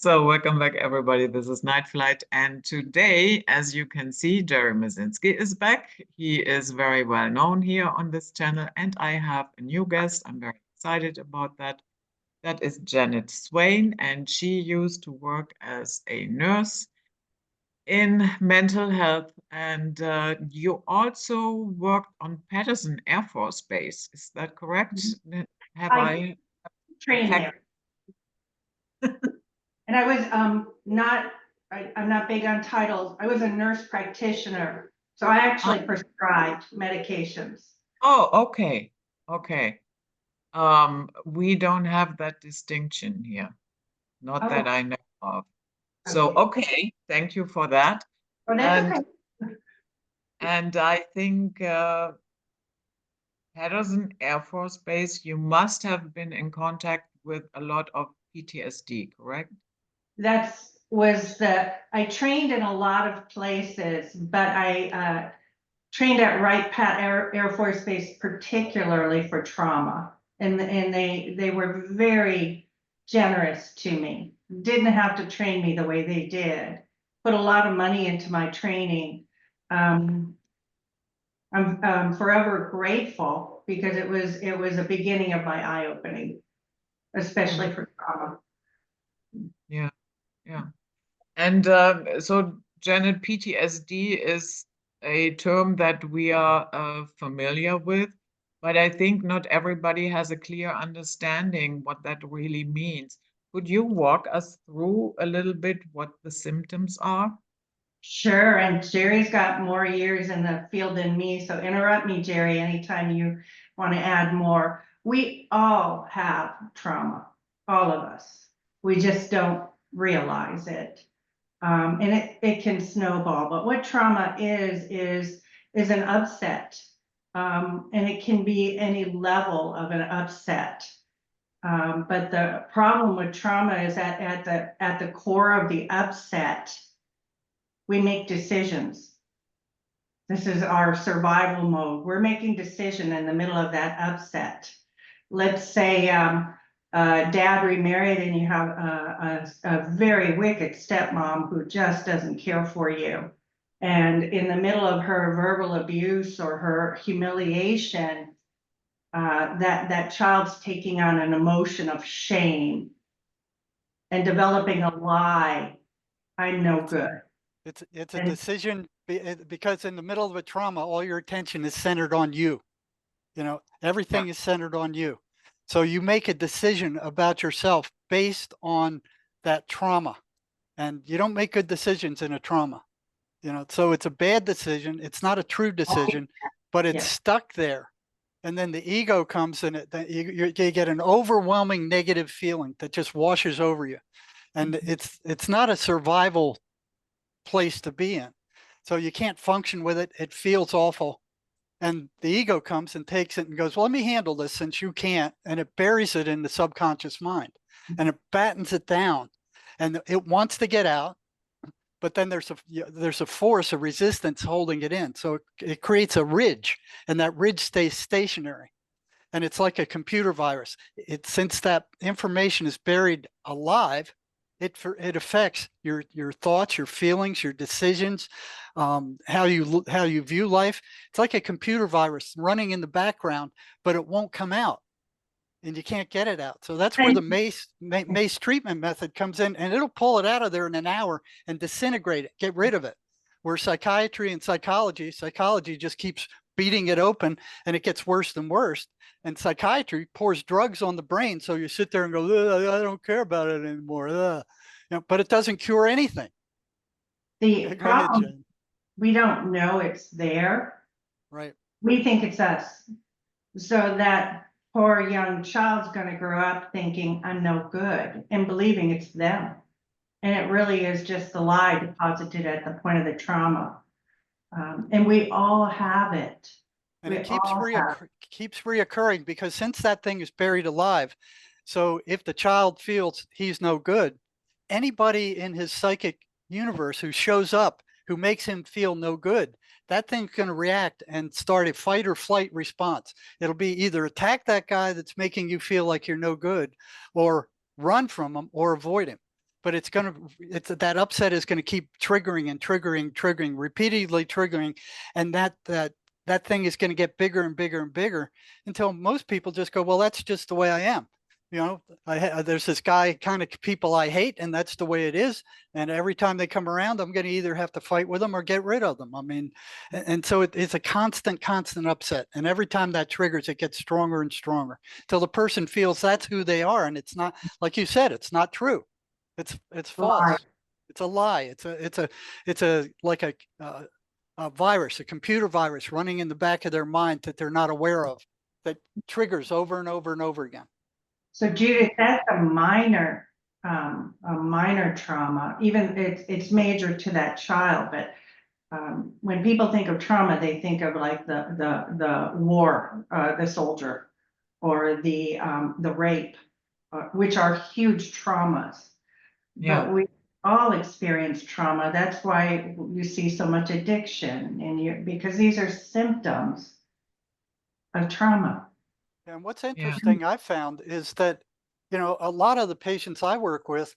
So welcome back, everybody. This is Night Flight, and today, as you can see, Jerry Marzinsky is back. He is very well known here on this channel, and I have a new guest. I'm very excited about that. That is Janet Swain, and she used to work as a nurse in mental health, and you also worked on Patterson Air Force Base. Is that correct? Have I I trained there. And I was I'm not big on titles. I was a nurse practitioner. So I actually prescribed medications. Oh, okay. Okay. We don't have that distinction here. Not that I know of. So, okay, thank you for that. Oh, that's okay. And I think Patterson Air Force Base, you must have been in contact with a lot of PTSD, correct? I trained in a lot of places, but I trained at Wright-Patt Air Force Base particularly for trauma. And they were very generous to me. Didn't have to train me the way they did. Put a lot of money into my training. I'm forever grateful because it was a beginning of my eye-opening, especially for trauma. Yeah, yeah. And so, Janet, PTSD is a term that we are familiar with, but I think not everybody has a clear understanding what that really means. Could you walk us through a little bit what the symptoms are? Sure, and Jerry's got more years in the field than me, so interrupt me, Jerry, anytime you want to add more. We all have trauma, all of us. We just don't realize it. And it can snowball, but what trauma is an upset. And it can be any level of an upset. But the problem with trauma is that at the core of the upset, we make decisions. This is our survival mode. We're making decision in the middle of that upset. Let's say dad remarried and you have a very wicked stepmom who just doesn't care for you. And in the middle of her verbal abuse or her humiliation, that child's taking on an emotion of shame and developing a lie. I'm no good. It's a decision because in the middle of a trauma, all your attention is centered on you. You know, everything is centered on you. So you make a decision about yourself based on that trauma, and you don't make good decisions in a trauma. You know, so it's a bad decision. It's not a true decision, but it's stuck there. And then the ego comes in it. You get an overwhelming negative feeling that just washes over you. And it's not a survival place to be in. So you can't function with it. It feels awful. And the ego comes and takes it and goes, well, let me handle this since you can't. And it buries it in the subconscious mind and it battens it down and it wants to get out. But then there's a force, a resistance holding it in. So it creates a ridge and that ridge stays stationary. And it's like a computer virus. Since that information is buried alive, it affects your thoughts, your feelings, your decisions, how you view life. It's like a computer virus running in the background, but it won't come out, and you can't get it out. So that's where the MACE treatment method comes in, and it'll pull it out of there in an hour and disintegrate it, get rid of it. Where psychiatry and psychology just keeps beating it open, and it gets worse and worse. And psychiatry pours drugs on the brain, so you sit there and go, I don't care about it anymore. You know, but it doesn't cure anything. The problem, we don't know it's there. Right. We think it's us. So that poor young child's going to grow up thinking, I'm no good, and believing it's them. And it really is just the lie deposited at the point of the trauma. And we all have it. And it keeps reoccurring because since that thing is buried alive, so if the child feels he's no good, anybody in his psychic universe who shows up, who makes him feel no good, that thing's going to react and start a fight or flight response. It'll be either attack that guy that's making you feel like you're no good, or run from him or avoid him. but it's that upset is going to keep triggering and triggering, repeatedly triggering, and that thing is going to get bigger and bigger and bigger until most people just go, well, that's just the way I am. You know, there's this kind of people I hate, and that's the way it is. And every time they come around, I'm going to either have to fight with them or get rid of them. I mean, and so it's a constant upset. And every time that triggers, it gets stronger and stronger till the person feels that's who they are. And it's not, like you said, it's not true. It's false. Lie. It's a lie. It's like a virus, a computer virus running in the back of their mind that they're not aware of, that triggers over and over and over again. So Judith, that's a minor trauma. Even it's major to that child, but when people think of trauma, they think of like the war, the soldier, or the rape, which are huge traumas. Yeah. But we all experience trauma. That's why you see so much addiction because these are symptoms of trauma. And what's interesting I found is that, you know, a lot of the patients I work with,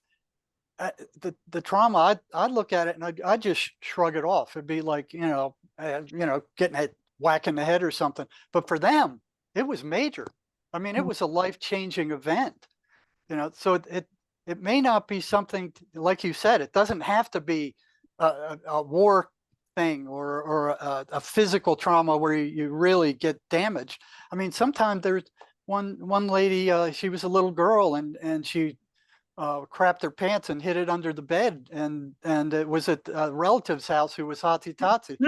the trauma, I look at it and I just shrug it off. It'd be like, getting a whack in the head or something. But for them, it was major. I mean, it was a life-changing event. You know, so it may not be something like you said. It doesn't have to be a war thing or a physical trauma where you really get damaged. I mean, sometimes there's one lady, she was a little girl and she crapped her pants and hid it under the bed, and it was at a relative's house who was hotsy-totsy.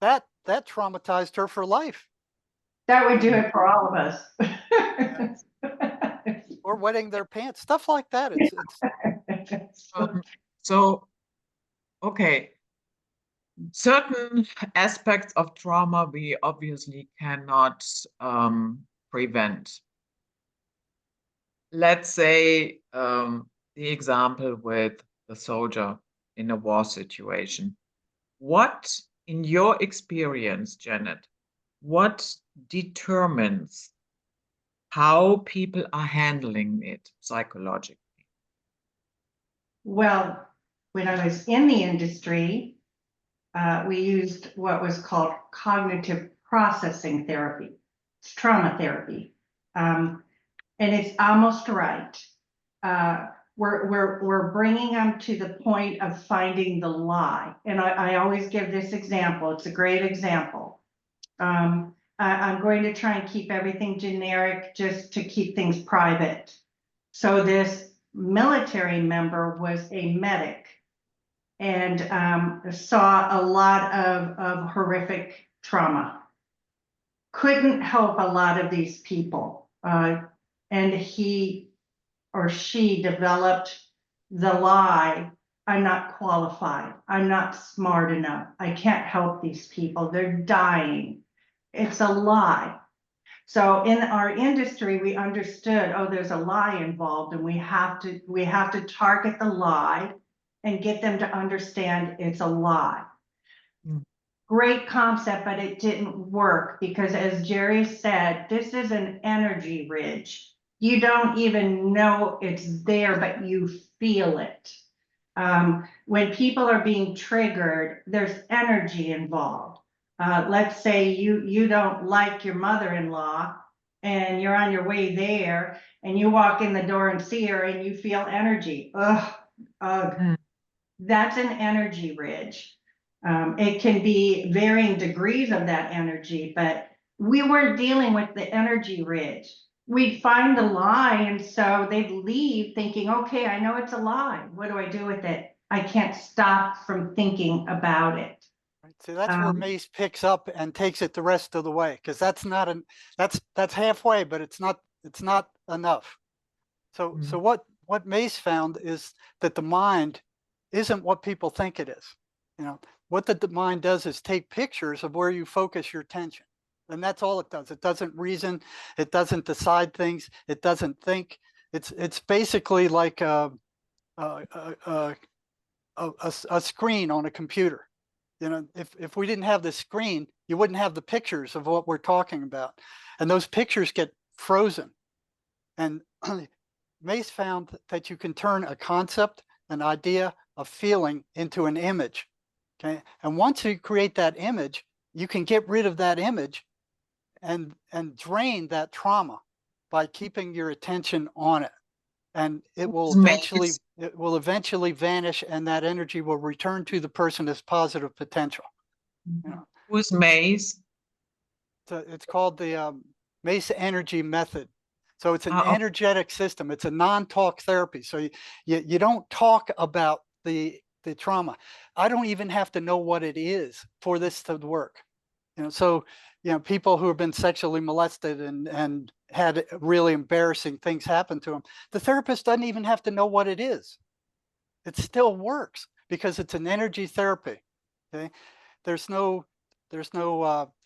That traumatized her for life. That would do it for all of us. Or wetting their pants, stuff like that. So, okay. Certain aspects of trauma we obviously cannot prevent. Let's say the example with the soldier in a war situation. What, in your experience, Janet, what determines how people are handling it psychologically? Well, when I was in the industry, we used what was called cognitive processing therapy. It's trauma therapy. And it's almost right. We're bringing them to the point of finding the lie. And I always give this example. It's a great example. I'm going to try and keep everything generic just to keep things private. So this military member was a medic and saw a lot of horrific trauma. Couldn't help a lot of these people. And he or she developed the lie, I'm not qualified, I'm not smart enough, I can't help these people, they're dying. It's a lie. So in our industry, we understood, oh, there's a lie involved, and we have to target the lie and get them to understand it's a lie. Great concept, but it didn't work because, as Jerry said, this is an energy ridge. You don't even know it's there, but you feel it. When people are being triggered, there's energy involved. Let's say you don't like your mother-in-law and you're on your way there and you walk in the door and see her and you feel energy. Ugh. That's an energy ridge. It can be varying degrees of that energy, but we weren't dealing with the energy ridge. We'd find the lie, and so they'd leave thinking, okay, I know it's a lie. What do I do with it? I can't stop from thinking about it. See, that's where Mace picks up and takes it the rest of the way, because that's halfway, but it's not enough. So what Mace found is that the mind isn't what people think it is. You know, what the mind does is take pictures of where you focus your attention. And that's all it does. It doesn't reason. It doesn't decide things. It doesn't think. It's basically like a screen on a computer. You know, if we didn't have the screen, you wouldn't have the pictures of what we're talking about. And those pictures get frozen. And Mace found that you can turn a concept, an idea, a feeling into an image. Okay. And once you create that image, you can get rid of that image and drain that trauma by keeping your attention on it. And it will eventually vanish, and that energy will return to the person as positive potential. You know, Who's Maze? so it's called the Mesa energy method. So it's an Oh. energetic system. It's a non-talk therapy. So you don't talk about the trauma. I don't even have to know what it is for this to work. You know, so people who have been sexually molested and had really embarrassing things happen to them, the therapist doesn't even have to know what it is. It still works because it's an energy therapy. Okay, there's no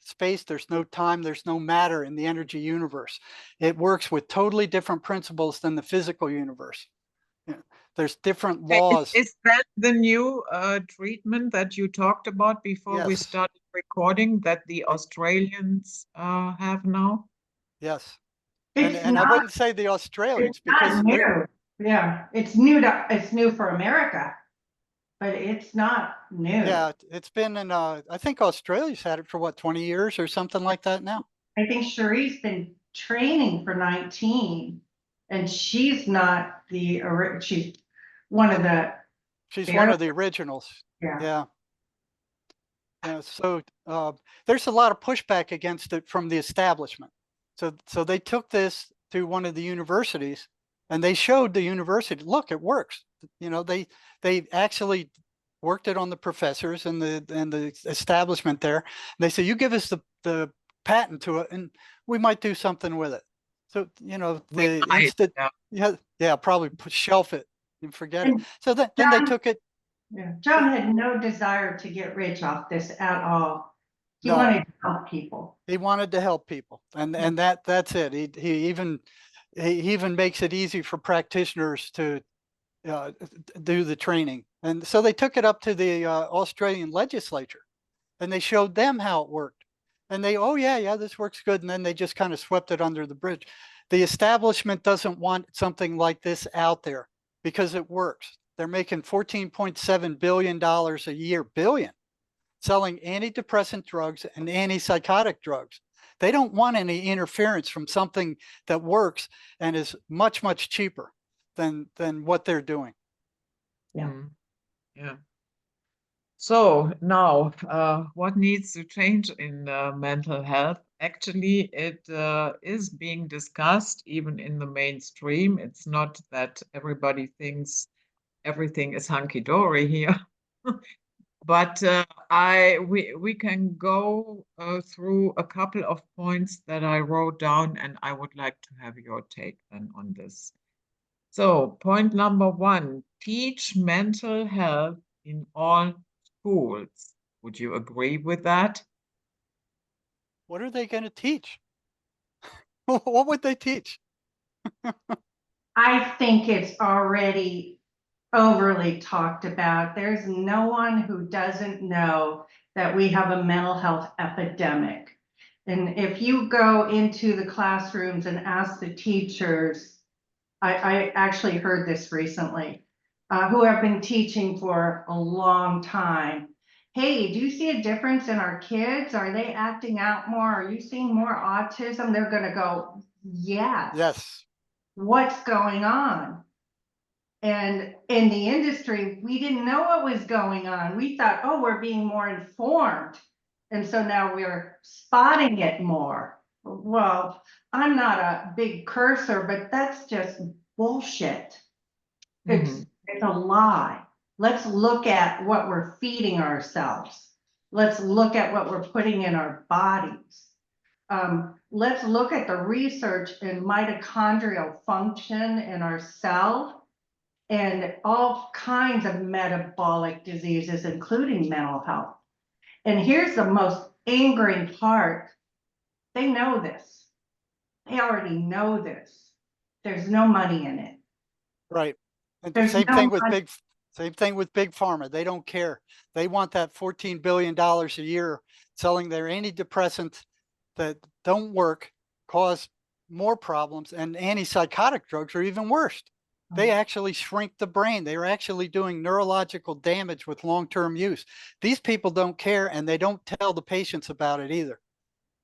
space, there's no time, there's no matter in the energy universe. It works with totally different principles than the physical universe. There's different laws. Is that the new treatment that you talked about before we Yes. started recording that the Australians have now? Yes. It's And I not, wouldn't say the Australians, it's not because new. Yeah, it's new for America, but it's not new. yeah, it's been in I think Australia's had it for what, 20 years or something like that now. I think Cherie's been training for 19, and she's not she's one of the, She's one of the originals. yeah. Yeah. Yeah. So there's a lot of pushback against it from the establishment. So they took this to one of the universities, and they showed the university, look, it works. You know, they actually worked it on the professors and the establishment there. They said, you give us the patent to it, and we might do something with it. So the instant, yeah, probably shelf it and forget it. So then they took it. Yeah, John had no desire to get rich off this at all. He wanted to help people. He wanted to help people, and that's it. He even makes it easy for practitioners to do the training. And so they took it up to the Australian legislature, and they showed them how it worked. And they, oh yeah, this works good. And then they just kind of swept it under the bridge. The establishment doesn't want something like this out there because it works. They're making $14.7 billion a year, selling antidepressant drugs and antipsychotic drugs. They don't want any interference from something that works and is much, much cheaper than what they're doing. Yeah. Yeah. So now, what needs to change in mental health? Actually, it is being discussed even in the mainstream. It's not that everybody thinks everything is hunky-dory here. But we can go through a couple of points that I wrote down, and I would like to have your take then on this. So point number 1, teach mental health in all schools. Would you agree with that? What are they going to teach? What would they teach? I think it's already overly talked about. There's no one who doesn't know that we have a mental health epidemic. And if you go into the classrooms and ask the teachers, I actually heard this recently, who have been teaching for a long time. Hey, do you see a difference in our kids? Are they acting out more? Are you seeing more autism? They're going to go, yes. Yes. What's going on? And in the industry, we didn't know what was going on. We thought, oh, we're being more informed. And so now we're spotting it more. Well, I'm not a big cursor, but that's just bullshit. It's a lie. Let's look at what we're feeding ourselves. Let's look at what we're putting in our bodies. Let's look at the research in mitochondrial function in our cell and all kinds of metabolic diseases, including mental health. And here's the most angering part. They know this. They already know this. There's no money in it. Right. And There's same no thing with money. big pharma. They don't care. They want that $14 billion a year selling their antidepressants that don't work, cause more problems, and antipsychotic drugs are even worse. They actually shrink the brain. They are actually doing neurological damage with long-term use. These people don't care, and they don't tell the patients about it either.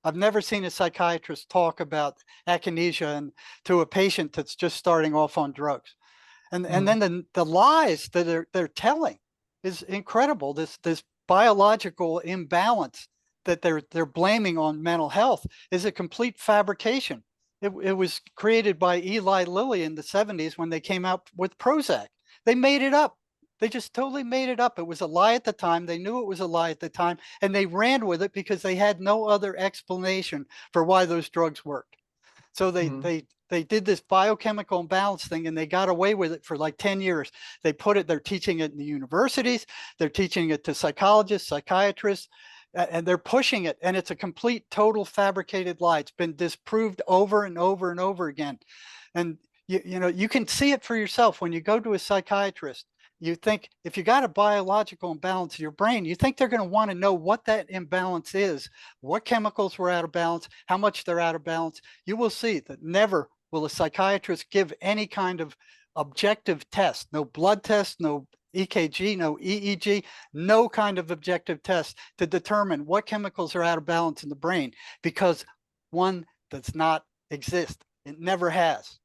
I've never seen a psychiatrist talk about akinesia and to a patient that's just starting off on drugs. And then the lies that they're telling is incredible. This biological imbalance that they're blaming on mental health is a complete fabrication. It was created by Eli Lilly in the 70s when they came out with Prozac. They made it up. They just totally made it up. It was a lie at the time. They knew it was a lie at the time, and they ran with it because they had no other explanation for why those drugs worked. So they did this biochemical imbalance thing, and they got away with it for like 10 years. They're teaching it in the universities. They're teaching it to psychologists, psychiatrists, and they're pushing it. And it's a complete, total fabricated lie. It's been disproved over and over and over again. And you know, you can see it for yourself when you go to a psychiatrist. You think if you got a biological imbalance in your brain, you think they're going to want to know what that imbalance is, what chemicals were out of balance, how much they're out of balance. You will see that never will a psychiatrist give any kind of objective test, no blood test, no EKG, no EEG, no kind of objective test to determine what chemicals are out of balance in the brain, because one does not exist. It never has.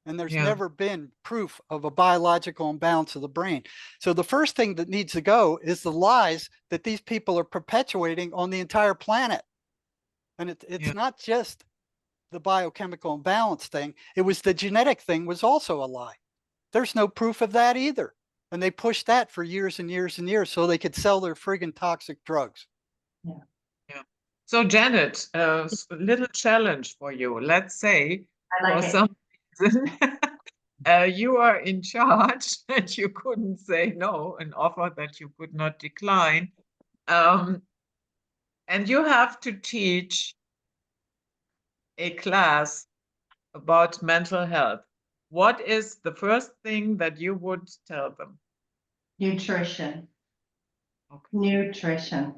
And there's never been proof of a biological imbalance of the brain. So the first thing that needs to go is the lies that these people are perpetuating on the entire planet. And it's not just the biochemical imbalance thing. It was the genetic thing was also a lie. There's no proof of that either. And they pushed that for years and years and years so they could sell their friggin' toxic drugs. Yeah. So Janet, a little challenge for you. Let's say for some reason you are in charge and you couldn't say no, an offer that you could not decline. And you have to teach a class about mental health. What is the first thing that you would tell them? Nutrition. Okay. Nutrition.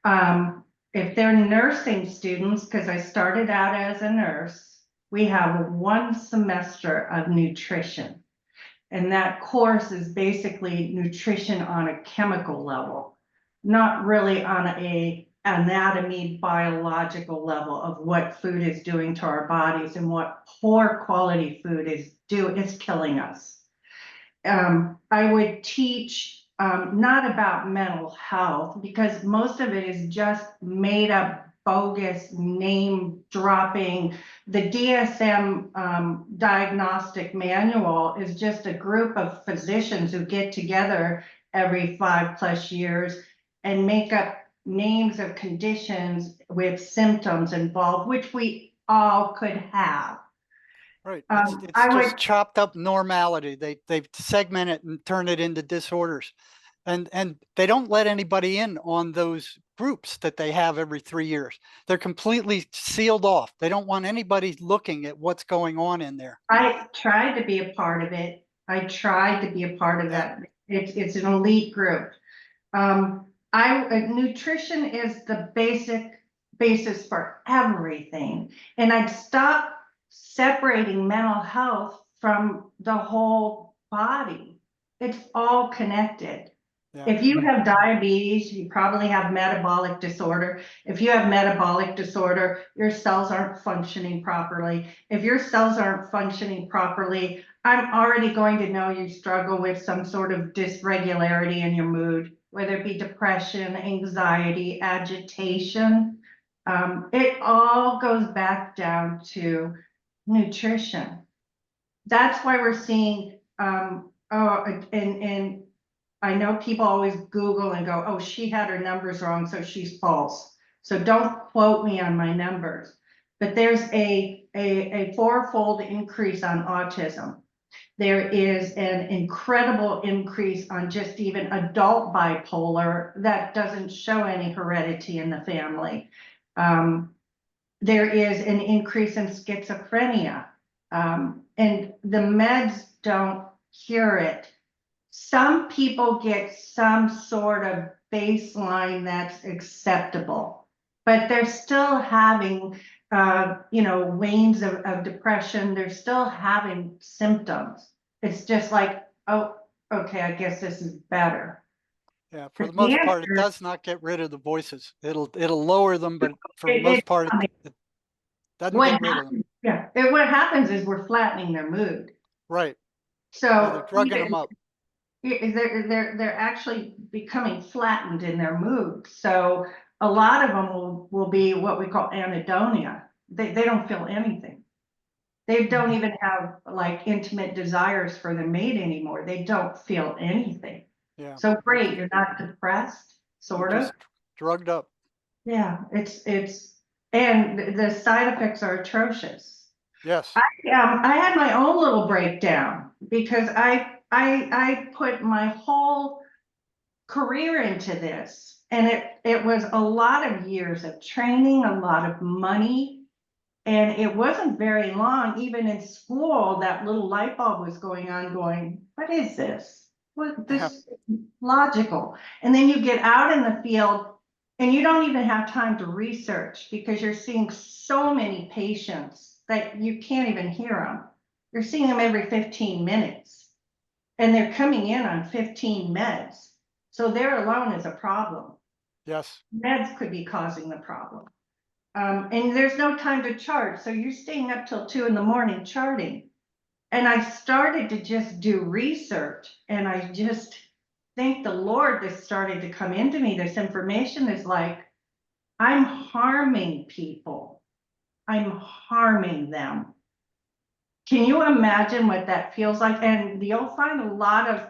If they're nursing students, because I started out as a nurse, we have 1 semester of nutrition. And that course is basically nutrition on a chemical level, not really on a anatomy, biological level of what food is doing to our bodies and what poor quality food is doing. It's killing us. I would teach not about mental health, because most of it is just made up, bogus, name dropping. The DSM diagnostic manual is just a group of physicians who get together every 5+ years and make up names of conditions with symptoms involved, which we all could have. Right. It's just chopped up normality. They segment it and turn it into disorders. And they don't let anybody in on those groups that they have every 3 years. They're completely sealed off. They don't want anybody looking at what's going on in there. I tried to be a part of it. I tried to be a part of that. It's an elite group. Nutrition is the basis for everything. And I'd stop separating mental health from the whole body. It's all connected. If you have diabetes, you probably have metabolic disorder. If you have metabolic disorder, your cells aren't functioning properly. If your cells aren't functioning properly, I'm already going to know you struggle with some sort of dysregularity in your mood, whether it be depression, anxiety, agitation. It all goes back down to nutrition. That's why we're seeing, and I know people always Google and go, oh, she had her numbers wrong, so she's false. So don't quote me on my numbers. But there's a 4-fold increase on autism. There is an incredible increase on just even adult bipolar that doesn't show any heredity in the family. There is an increase in schizophrenia, and the meds don't cure it. Some people get some sort of baseline that's acceptable, but they're still having, wanes of depression. They're still having symptoms. it's just like, oh, okay, I guess this is better. Yeah, for the The most part, it answer- does not get rid of the voices. It'll lower them, but for the It- most it- part, I mean, it doesn't what get rid of them. happens, yeah, what happens is we're flattening their mood. Right. Yeah, they're So drugging them up. they're actually becoming flattened in their mood. So a lot of them will be what we call anhedonia. They don't feel anything. They don't even have like intimate desires for the mate anymore. They don't feel anything. Yeah. So great, you're not depressed, sort of. Just drugged up. Yeah, and the side effects are atrocious. Yes. I had my own little breakdown because I put my whole career into this, and it was a lot of years of training, a lot of money, and it wasn't very long. Even in school, that little light bulb was going on, going, "What is this? What this logical?" And then you get out in the field, and you don't even have time to research because you're seeing so many patients that you can't even hear them. You're seeing them every 15 minutes, and they're coming in on 15 meds. So there alone is a problem. Yes. Meds could be causing the problem. And there's no time to chart. So you're staying up till 2 a.m. charting. And I started to just do research, and I just thank the Lord this started to come into me. This information is like, I'm harming people. I'm harming them. Can you imagine what that feels like? And you'll find a lot of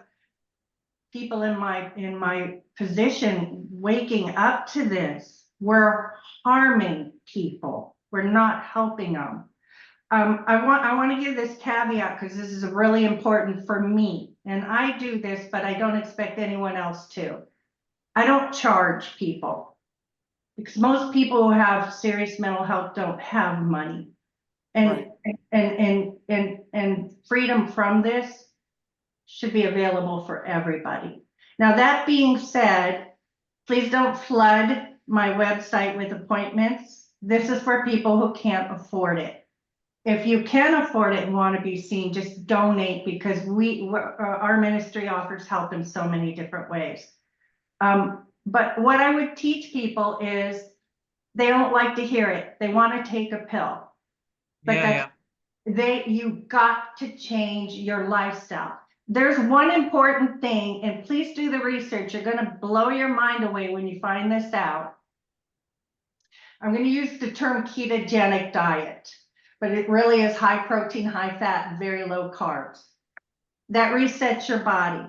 people in my position waking up to this. We're harming people. We're not helping them. I want to give this caveat because this is really important for me. And I do this, but I don't expect anyone else to. I don't charge people because most people who have serious mental health don't have money. And Right. and freedom from this should be available for everybody. Now, that being said, please don't flood my website with appointments. This is for people who can't afford it. If you can afford it and want to be seen, just donate because our ministry offers help in so many different ways. But what I would teach people is they don't like to hear it. They want to take a pill. But you got to change your lifestyle. There's one important thing, and please do the research. You're going to blow your mind away when you find this out. I'm going to use the term ketogenic diet, but it really is high protein, high fat, and very low carbs. That resets your body.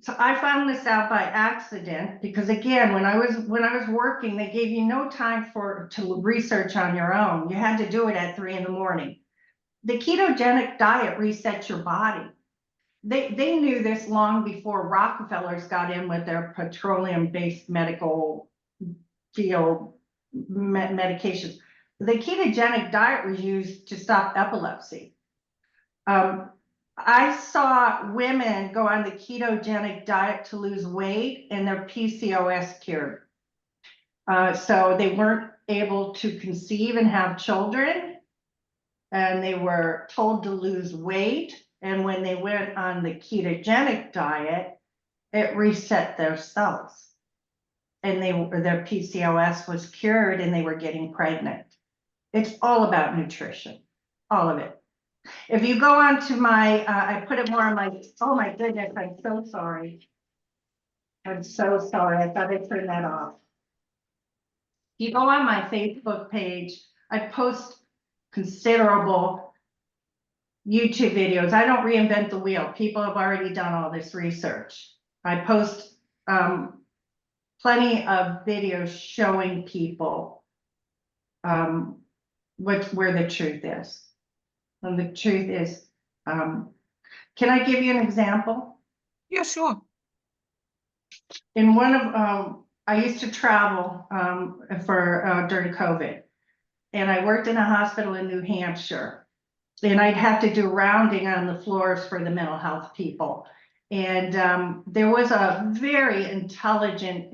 So I found this out by accident because, again, when I was working, they gave you no time to research on your own. You had to do it at 3 a.m. The ketogenic diet resets your body. They knew this long before Rockefellers got in with their petroleum-based medical field medications. The ketogenic diet was used to stop epilepsy. I saw women go on the ketogenic diet to lose weight and their PCOS cured. So they weren't able to conceive and have children, and they were told to lose weight. And when they went on the ketogenic diet, it reset their cells. And their PCOS was cured and they were getting pregnant. It's all about nutrition, all of it. If you go on to my, I put it more on my, oh my goodness, I'm so sorry. I'm so sorry, I thought I turned that off. If you go on my Facebook page, I post considerable YouTube videos. I don't reinvent the wheel. People have already done all this research. I post plenty of videos showing people where the truth is. And the truth is, can I give you an example? Yeah, sure. In one of, I used to travel for during COVID, and I worked in a hospital in New Hampshire, and I'd have to do rounding on the floors for the mental health people. And there was a very intelligent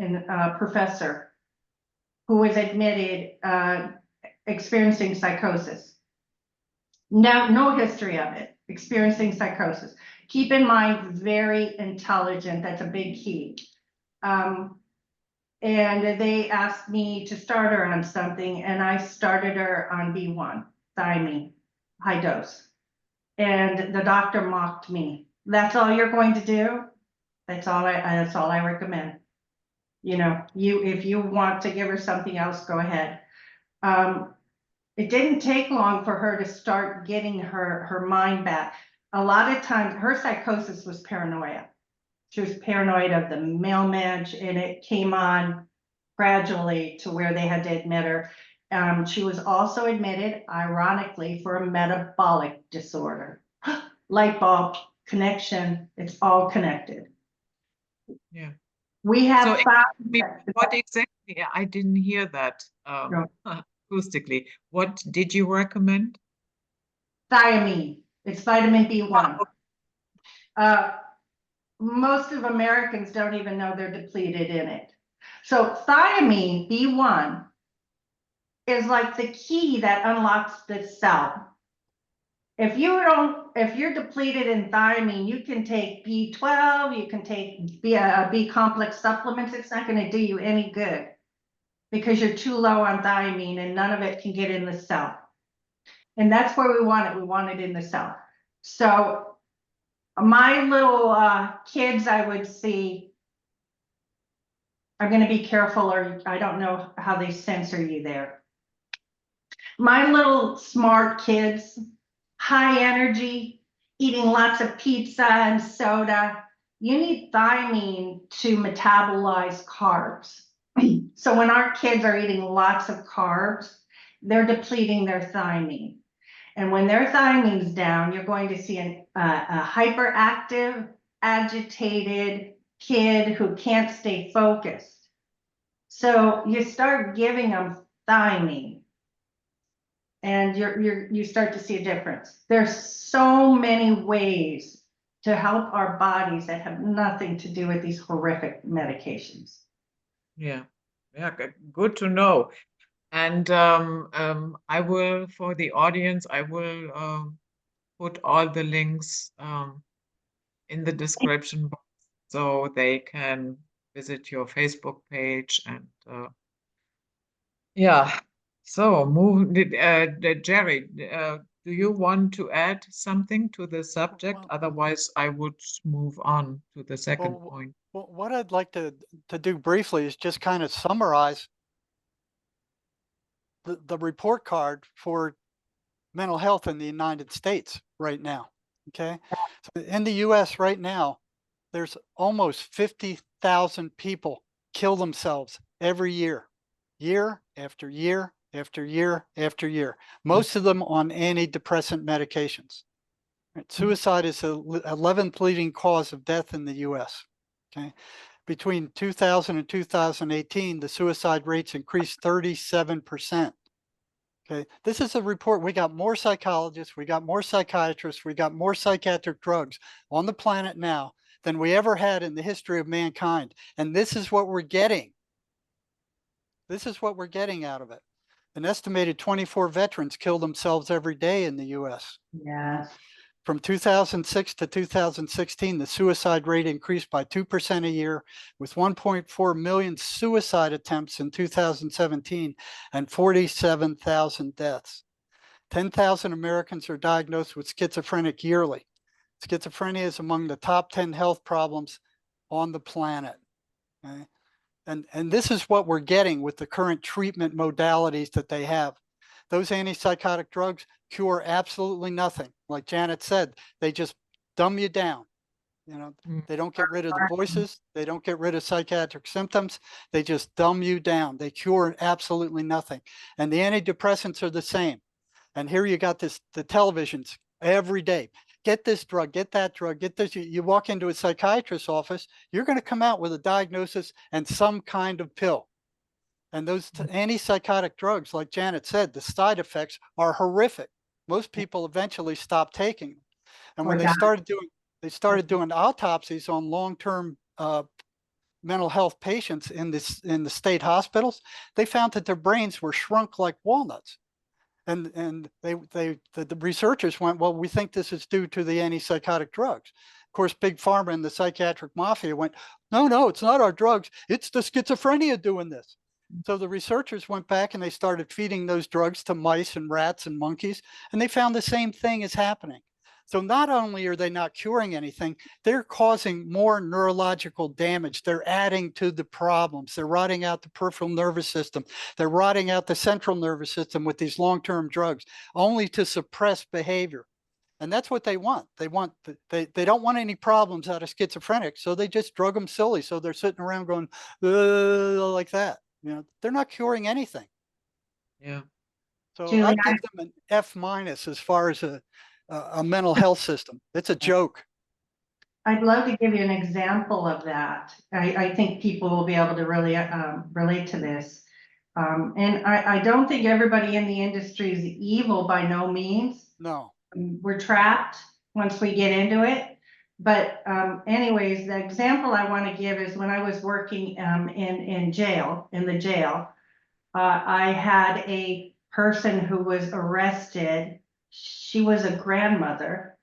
professor who was admitted experiencing psychosis. No history of it, experiencing psychosis. Keep in mind, very intelligent. That's a big key. And they asked me to start her on something, and I started her on B1, thiamine, high dose. And the doctor mocked me. That's all you're going to do? That's all I recommend. You know, if you want to give her something else, go ahead. It didn't take long for her to start getting her mind back. A lot of times her psychosis was paranoia. She was paranoid of the mailman, and it came on gradually to where they had to admit her. She was also admitted, ironically, for a metabolic disorder. Light bulb connection, it's all connected. Yeah. We have So found what exactly? I didn't hear that acoustically. What did you recommend? thiamine. It's vitamin B1. Most of Americans don't even know they're depleted in it. So thiamine B1 is like the key that unlocks the cell. If you're depleted in thiamine, you can take B12, you can take B complex supplements. It's not going to do you any good because you're too low on thiamine and none of it can get in the cell. And that's where we want it. We want it in the cell. So my little kids, I would see, are going to be careful, or I don't know how they censor you there. My little smart kids, high energy, eating lots of pizza and soda. You need thiamine to metabolize carbs. So when our kids are eating lots of carbs, they're depleting their thiamine. And when their thiamine's down, you're going to see a hyperactive, agitated kid who can't stay focused. So you start giving them thiamine, and you start to see a difference. There's so many ways to help our bodies that have nothing to do with these horrific medications. Yeah, good to know. And I will, for the audience, I will put all the links in the description box so they can visit your Facebook page. And yeah, so Jerry, do you want to add something to the subject? Otherwise, I would move on to the second point. Well, what I'd like to do briefly is just kind of summarize the report card for mental health in the United States right now. Okay. So in the US right now, there's almost 50,000 people kill themselves every year, year after year after year after year, most of them on antidepressant medications. Right? Suicide is the 11th leading cause of death in the US. Okay. Between 2000 and 2018, the suicide rates increased 37%. Okay, this is a report. We got more psychologists, we got more psychiatrists, we got more psychiatric drugs on the planet now than we ever had in the history of mankind. And this is what we're getting. This is what we're getting out of it. An estimated 24 veterans kill themselves every day in the US. Yes. From 2006 to 2016, the suicide rate increased by 2% a year, with 1.4 million suicide attempts in 2017 and 47,000 deaths. 10,000 Americans are diagnosed with schizophrenia yearly. Schizophrenia is among the top 10 health problems on the planet. Okay? And this is what we're getting with the current treatment modalities that they have. Those antipsychotic drugs cure absolutely nothing. Like Janet said, they just dumb you down. You know, they don't get rid of the voices. They don't get rid of psychiatric symptoms. They just dumb you down. They cure absolutely nothing. And the antidepressants are the same. And here you got the televisions every day. Get this drug, get that drug, get this. You walk into a psychiatrist's office, you're going to come out with a diagnosis and some kind of pill. And those antipsychotic drugs, like Janet said, the side effects are horrific. Most people eventually stop taking them. And when they started doing autopsies on long-term mental health patients in the state hospitals, they found that their brains were shrunk like walnuts. And the researchers went, well, we think this is due to the antipsychotic drugs. course, Big Pharma and the psychiatric mafia went, no, it's not our drugs. It's the schizophrenia doing this. So the researchers went back and they started feeding those drugs to mice and rats and monkeys, and they found the same thing is happening. So not only are they not curing anything, they're causing more neurological damage. They're adding to the problems. They're rotting out the peripheral nervous system. They're rotting out the central nervous system with these long-term drugs, only to suppress behavior. And that's what they want. They don't want any problems out of schizophrenics, so they just drug them silly. So they're sitting around going like that. You know, they're not curing anything. Yeah. So Julie, I give them an F- as far as a mental health system. It's a joke. I'd love to give you an example of that. I think people will be able to really relate to this. And I don't think everybody in the industry is evil by no means. No. We're trapped once we get into it. But anyways, the example I want to give is when I was working in the jail, I had a person who was arrested. She was a grandmother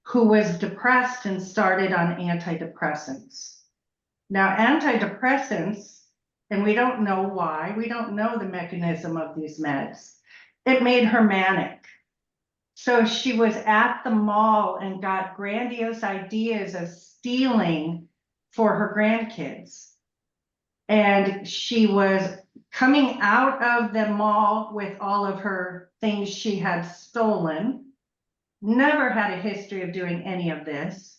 who was depressed and started on antidepressants. Now, antidepressants, and we don't know why, we don't know the mechanism of these meds. It made her manic. So she was at the mall and got grandiose ideas of stealing for her grandkids. And she was coming out of the mall with all of her things she had stolen, never had a history of doing any of this,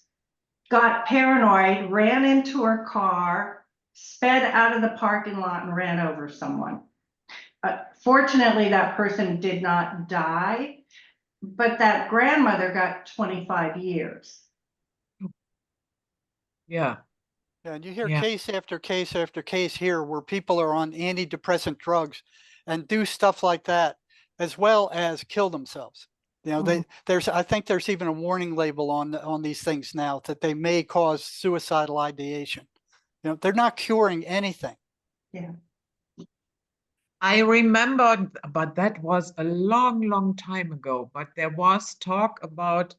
got paranoid, ran into her car, sped out of the parking lot and ran over someone. Fortunately, that person did not die, but that grandmother got 25 years. Yeah. And you hear Yeah. case after case after case here where people are on antidepressant drugs and do stuff like that, as well as kill themselves. You know, I think there's even a warning label on these things now that they may cause suicidal ideation. You know, they're not curing anything. Yeah. I remember, but that was a long, long time ago, but there was talk about,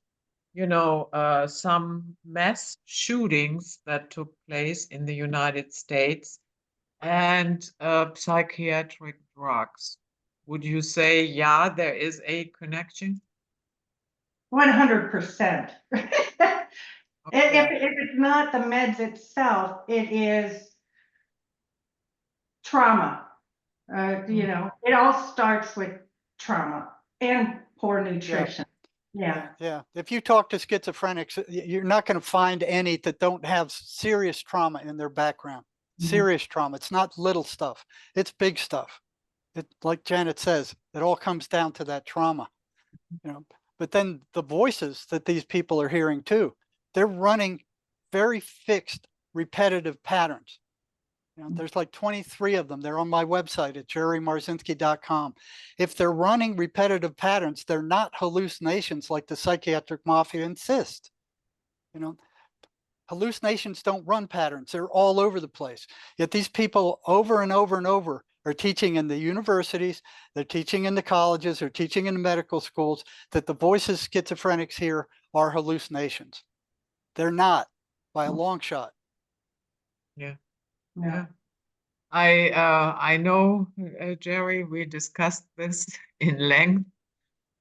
you know, some mass shootings that took place in the United States and psychiatric drugs. Would you say, yeah, there is a connection? 100%. Okay. If it's not the meds itself, it is trauma. You know, it all starts with trauma and poor nutrition. Yeah. If you talk to schizophrenics, you're not going to find any that don't have serious trauma in their background. Serious trauma. It's not little stuff. It's big stuff. It, like Janet says, it all comes down to that trauma. You know, but then the voices that these people are hearing too, they're running very fixed, repetitive patterns. You know, there's like 23 of them. They're on my website at jerrymarzinsky.com. If they're running repetitive patterns, they're not hallucinations like the psychiatric mafia insists. You know, hallucinations don't run patterns. They're all over the place. Yet these people over and over and over are teaching in the universities, they're teaching in the colleges, they're teaching in the medical schools that the voices schizophrenics hear are hallucinations. They're not by a long shot. Yeah. Yeah. I know, Jerry, we discussed this in length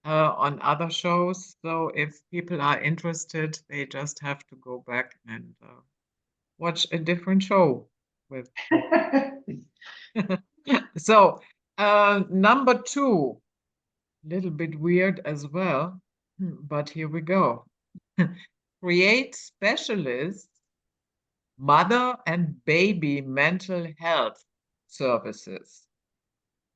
on other shows. So if people are interested, they just have to go back and watch a different show with. So number 2, little bit weird as well, but here we go. Create specialists mother and baby mental health services,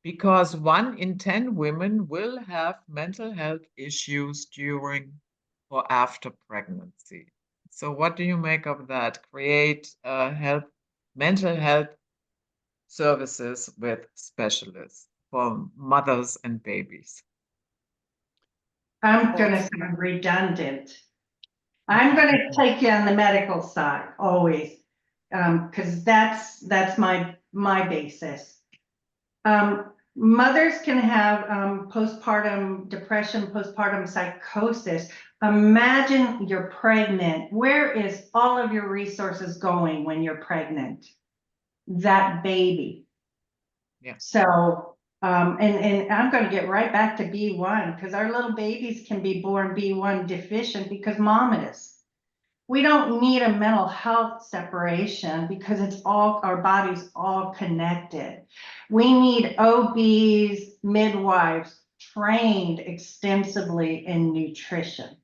because 1 in 10 women will have mental health issues during or after pregnancy. So what do you make of that? Create mental health services with specialists for mothers and babies. I'm going to sound redundant. I'm going to take you on the medical side always, because that's my basis. Mothers can have postpartum depression, postpartum psychosis. Imagine you're pregnant. Where is all of your resources going when you're pregnant? That baby. Yeah. So, and I'm going to get right back to B1 because our little babies can be born B1 deficient because mom is. We don't need a mental health separation because it's all, our body's all connected. We need OBs, midwives trained extensively in nutrition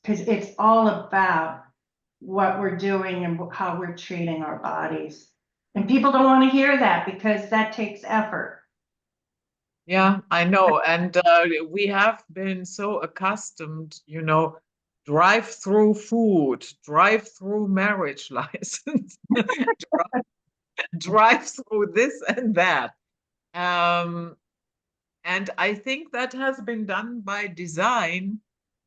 because it's all about what we're doing and how we're treating our bodies. And people don't want to hear that because that takes effort. Yeah, I know. And we have been so accustomed, you know, drive-through food, drive-through marriage license, drive-through this and that. And I think that has been done by design.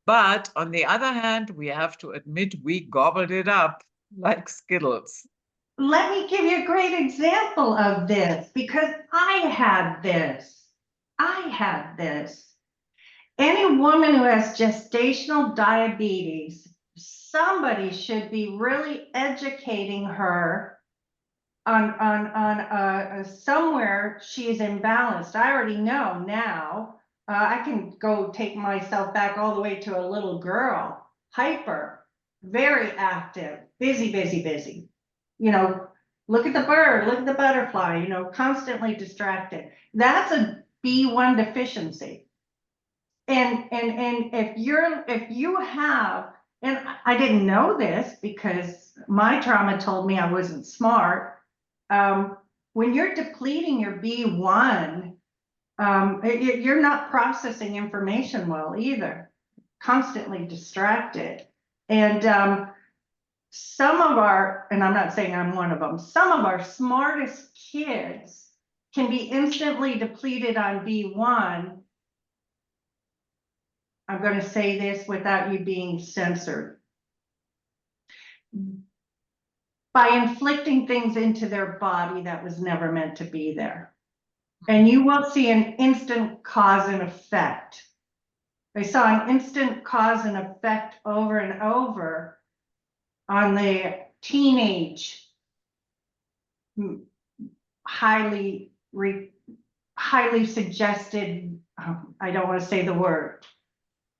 But on the other hand, we have to admit we gobbled it up like Skittles. Let me give you a great example of this because I had this. Any woman who has gestational diabetes, somebody should be really educating her on somewhere she is imbalanced. I already know now. I can go take myself back all the way to a little girl, hyper, very active, busy. You know, look at the bird, look at the butterfly, you know, constantly distracted. That's a B1 deficiency. And if you have, and I didn't know this because my trauma told me I wasn't smart. When you're depleting your B1, you're not processing information well either, constantly distracted. And some of our, and I'm not saying I'm one of them, some of our smartest kids can be instantly depleted on B1. I'm going to say this without you being censored. By inflicting things into their body that was never meant to be there. And you will see an instant cause and effect. I saw an instant cause and effect over and over on the teenage, highly suggested, I don't want to say the word.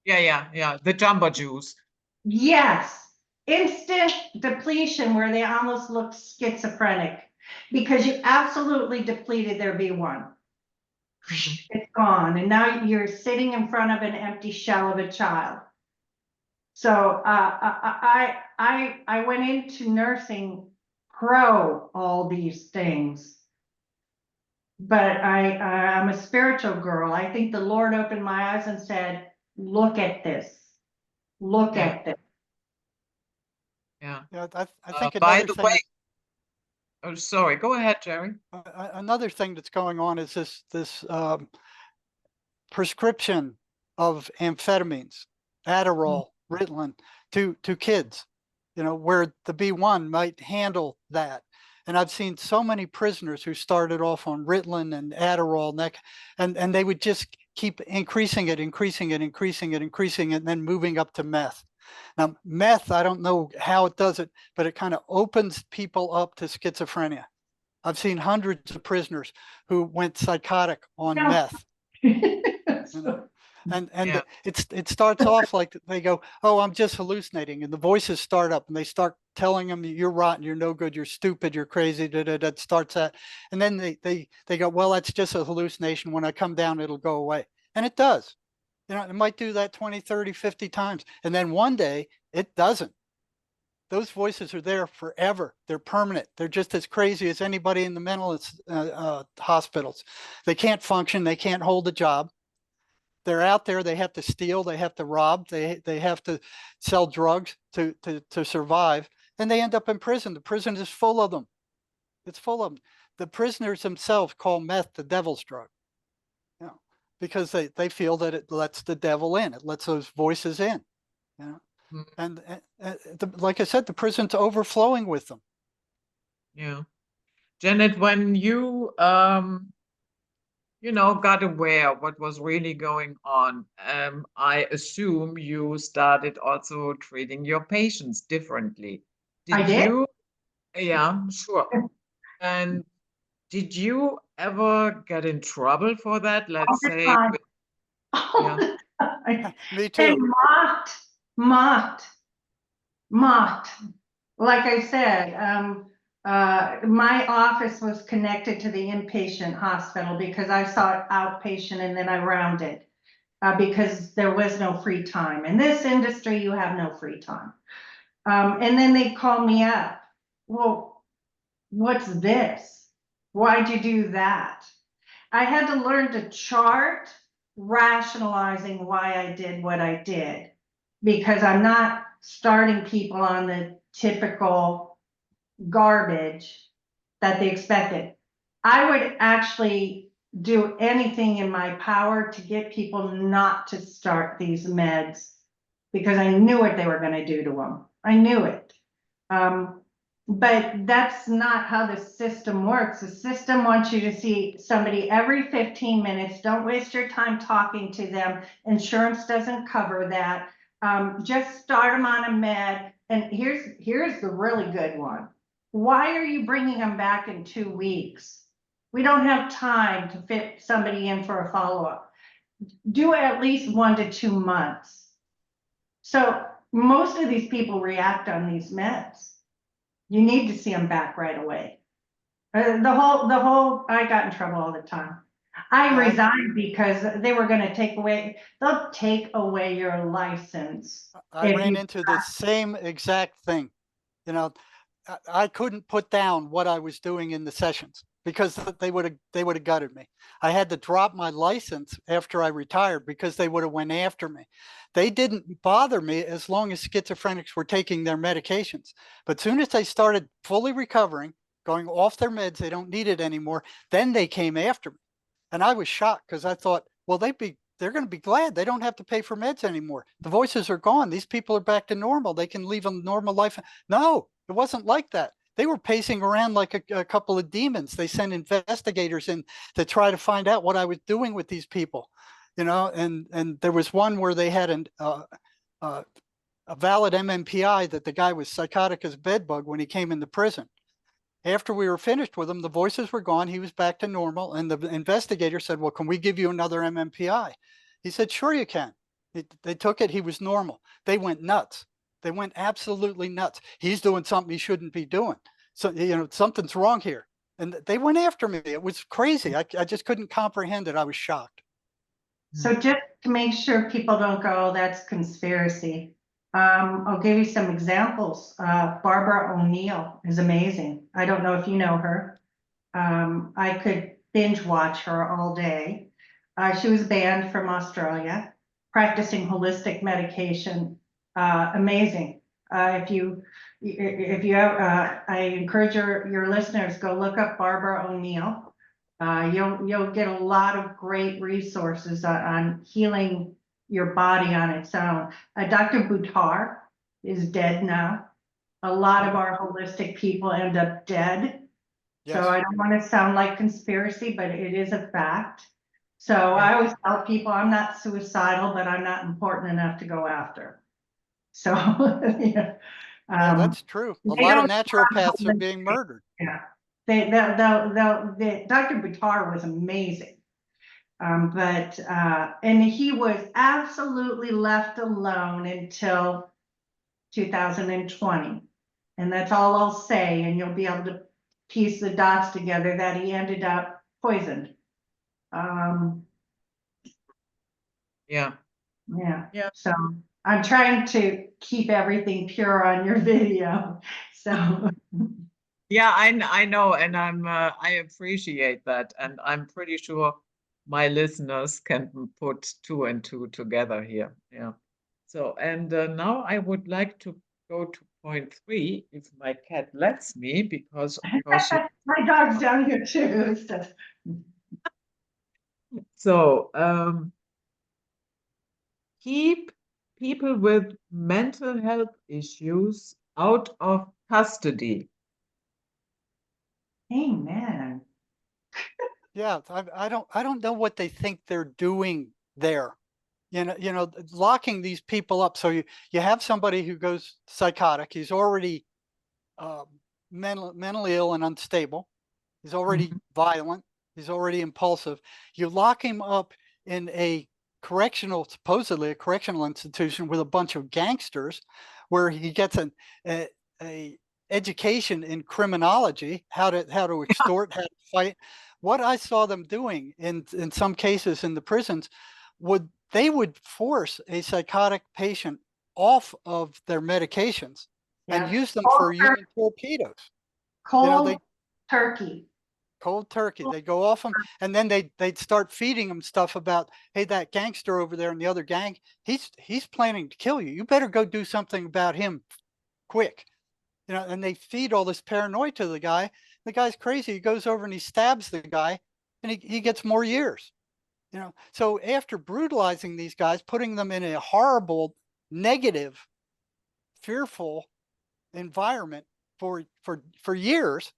Yeah. The jumbo juice. Yes. Instant depletion where they almost look schizophrenic because you absolutely depleted their B1. It's gone. And now you're sitting in front of an empty shell of a child. So I went into nursing pro all these things. But I'm a spiritual girl. I think the Lord opened my eyes and said, look at this. Look at this. Yeah. I think By another the thing. way, oh, sorry, go ahead, Jerry. Another thing that's going on is this prescription of amphetamines, Adderall, Ritalin to kids, you know, where the B1 might handle that. And I've seen so many prisoners who started off on Ritalin and Adderall, and they would just keep increasing it, and then moving up to meth. Now, meth, I don't know how it does it, but it kind of opens people up to schizophrenia. I've seen hundreds of prisoners who went psychotic on meth. You know? And Yeah. it starts off like they go, oh, I'm just hallucinating, and the voices start up and they start telling them you're rotten, you're no good, you're stupid, you're crazy. That starts that, and then they go, well, that's just a hallucination. When I come down, it'll go away, and it does. You know, it might do that 20, 30, 50 times, and then one day it doesn't. Those voices are there forever. They're permanent. They're just as crazy as anybody in the mental hospitals. They can't function. They can't hold a job. They're out there. They have to steal. They have to rob. They have to sell drugs to survive. And they end up in prison. The prison is full of them. It's full of them. The prisoners themselves call meth the devil's drug, you know, because they feel that it lets the devil in. It lets those voices in, you know. And like I said, the prison's overflowing with them. Yeah. Janet, when you got aware what was really going on, I assume you started also treating your patients differently. I Did did. you? Yeah, sure. And did you ever get in trouble for that? All Let's the say time. with, All yeah, the time. Me And too. mocked. Like I said, my office was connected to the inpatient hospital because I saw outpatient and then I rounded. Because there was no free time. In this industry, you have no free time. And then they call me up. Well, what's this? Why'd you do that? I had to learn to chart rationalizing why I did what I did, because I'm not starting people on the typical garbage that they expected. I would actually do anything in my power to get people not to start these meds because I knew what they were going to do to them. I knew it. But that's not how the system works. The system wants you to see somebody every 15 minutes. Don't waste your time talking to them. Insurance doesn't cover that. Just start them on a med. And here's the really good one. Why are you bringing them back in 2 weeks? We don't have time to fit somebody in for a follow-up. Do at least 1 to 2 months. So most of these people react on these meds. You need to see them back right away. The whole, I got in trouble all the time. I resigned because they were going to they'll take away your license. I ran into the same exact thing. I couldn't put down what I was doing in the sessions because they would have gutted me. I had to drop my license after I retired because they would have went after me. They didn't bother me as long as schizophrenics were taking their medications. But as soon as they started fully recovering, going off their meds, they don't need it anymore, then they came after me. And I was shocked because I thought, well, they're going to be glad they don't have to pay for meds anymore. The voices are gone. These people are back to normal. They can live a normal life. No, it wasn't like that. They were pacing around like a couple of demons. They sent investigators in to try to find out what I was doing with these people, and there was one where they had a valid MMPI that the guy was psychotic as a bedbug when he came into prison. After we were finished with him, the voices were gone. He was back to normal. And the investigator said, well, can we give you another MMPI? He said, sure, you can. They took it. He was normal. They went nuts. They went absolutely nuts. He's doing something he shouldn't be doing. So, something's wrong here. And they went after me. It was crazy. I just couldn't comprehend it. I was shocked. So just to make sure people don't go, oh, that's conspiracy. I'll give you some examples. Barbara O'Neill is amazing. I don't know if you know her. I could binge watch her all day. She was banned from Australia, practicing holistic medication. Amazing. I encourage your listeners, go look up Barbara O'Neill. You'll get a lot of great resources on healing your body on its own. Dr. Buttar is dead now. A lot of our holistic people end up dead. Yes. So I don't want to sound like conspiracy, but it is a fact. So I always tell people I'm not suicidal, but I'm not important enough to go after. So, yeah, that's true. A lot of naturopaths are being murdered. Yeah. Dr. Buttar was amazing. And he was absolutely left alone until 2020. And that's all I'll say. And you'll be able to piece the dots together that he ended up poisoned. Yeah. So I'm trying to keep everything pure on your video. So Yeah, I know, and I appreciate that, and I'm pretty sure my listeners can put 2 and 2 together here. Yeah. So, and now I would like to go to point 3, if my cat lets me, because of course my dog's down here too. so keep people with mental health issues out of custody. Amen. Yeah, I don't know what they think they're doing there. Locking these people up. So you have somebody who goes psychotic. He's already uh, mentally ill and unstable. He's already Mhm. violent. He's already impulsive. You lock him up in supposedly a correctional institution with a bunch of gangsters, where he gets a education in criminology, how to extort, how to fight. What I saw them doing in some cases in the prisons, they would force a psychotic patient off of their medications and Yeah. use them Cold, for human torpedoes. They cold turkey. cold turkey. They go off them, and then they'd start feeding them stuff about, hey, that gangster over there in the other gang, he's planning to kill you. You better go do something about him quick. And they feed all this paranoia to the guy. The guy's crazy. He goes over and he stabs the guy, and he gets more years. So after brutalizing these guys, putting them in a horrible, negative, fearful environment for years,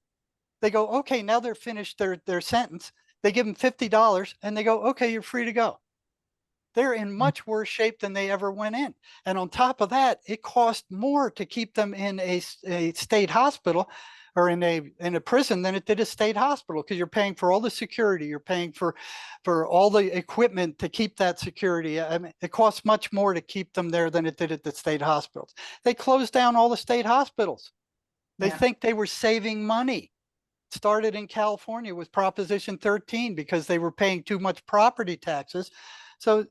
they go, okay, now they're finished their sentence. They give them $50 and they go, okay, you're free to go. They're in much worse shape than they ever went in. And on top of that, it cost more to keep them in a state hospital or in a prison than it did a state hospital, because you're paying for all the security, you're paying for all the equipment to keep that security. I mean, it costs much more to keep them there than it did at the state hospitals. They closed down all the state hospitals. They Yeah. think they were saving money. Started in California with Proposition 13 because they were paying too much property taxes. So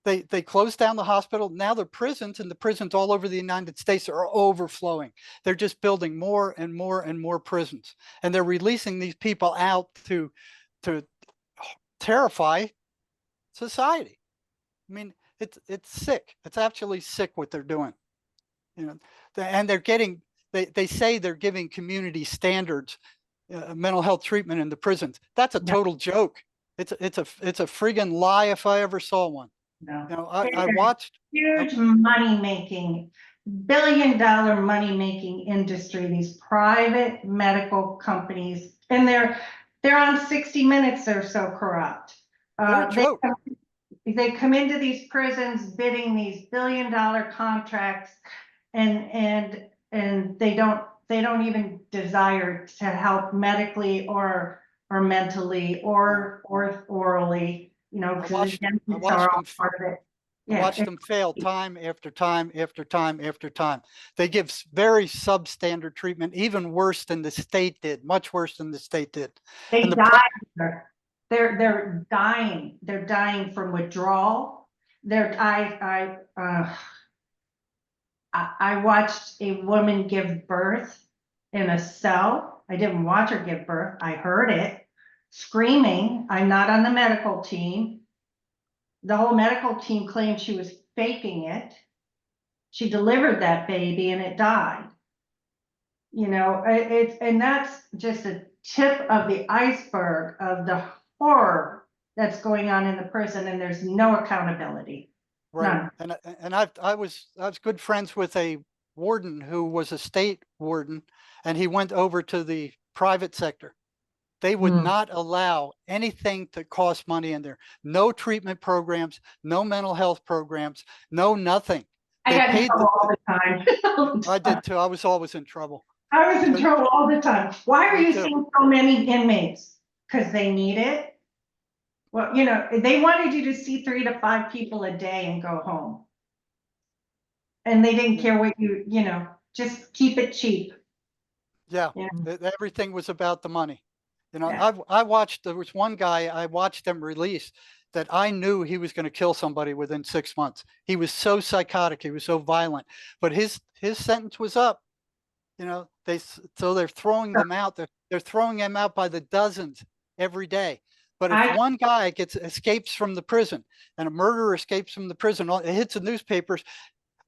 they closed down the hospital. Now the prisons all over the United States are overflowing. They're just building more and more and more prisons. And they're releasing these people out to terrify society. I mean, it's sick. It's actually sick what they're doing. And they're getting, they say they're giving community standards mental health treatment in the prisons. That's a total joke. It's a friggin' lie if I ever saw one. No. I watched Huge money-making, billion-dollar money-making industry, these private medical companies, and they're on 60 Minutes, they're so corrupt. they're a joke. They come into these prisons bidding these billion-dollar contracts, and they don't even desire to help medically or mentally or orally, I because the watched dentists are all them. part of it. I watched them fail time after time after time after time. They give very substandard treatment, even worse than the state did, much worse than the state did. They And die. They're dying. They're dying from withdrawal. I watched a woman give birth in a cell. I didn't watch her give birth. I heard it screaming. I'm not on the medical team. The whole medical team claimed she was faking it. She delivered that baby and it died. And that's just a tip of the iceberg of the horror that's going on in the prison, and there's no accountability. right. None. And I was good friends with a warden who was a state warden, and he went over to the private sector. They would not allow anything that cost money in there. No treatment programs, no mental health programs, no nothing. I got in trouble all the time. I did too. I was always in trouble. I was in trouble all the time. Why are Me you too. seeing so many inmates? Because they need it. Well, they wanted you to see 3 to 5 people a day and go home. And they didn't care what just keep it cheap. Yeah, Yeah. everything was about the money. Yeah. I watched, there was one guy I watched them release that I knew he was going to kill somebody within 6 months. He was so psychotic, he was so violent, but his sentence was up. So they're throwing them out. They're throwing them out by the dozens every day. But if one guy escapes from the prison, and a murderer escapes from the prison, it hits the newspapers.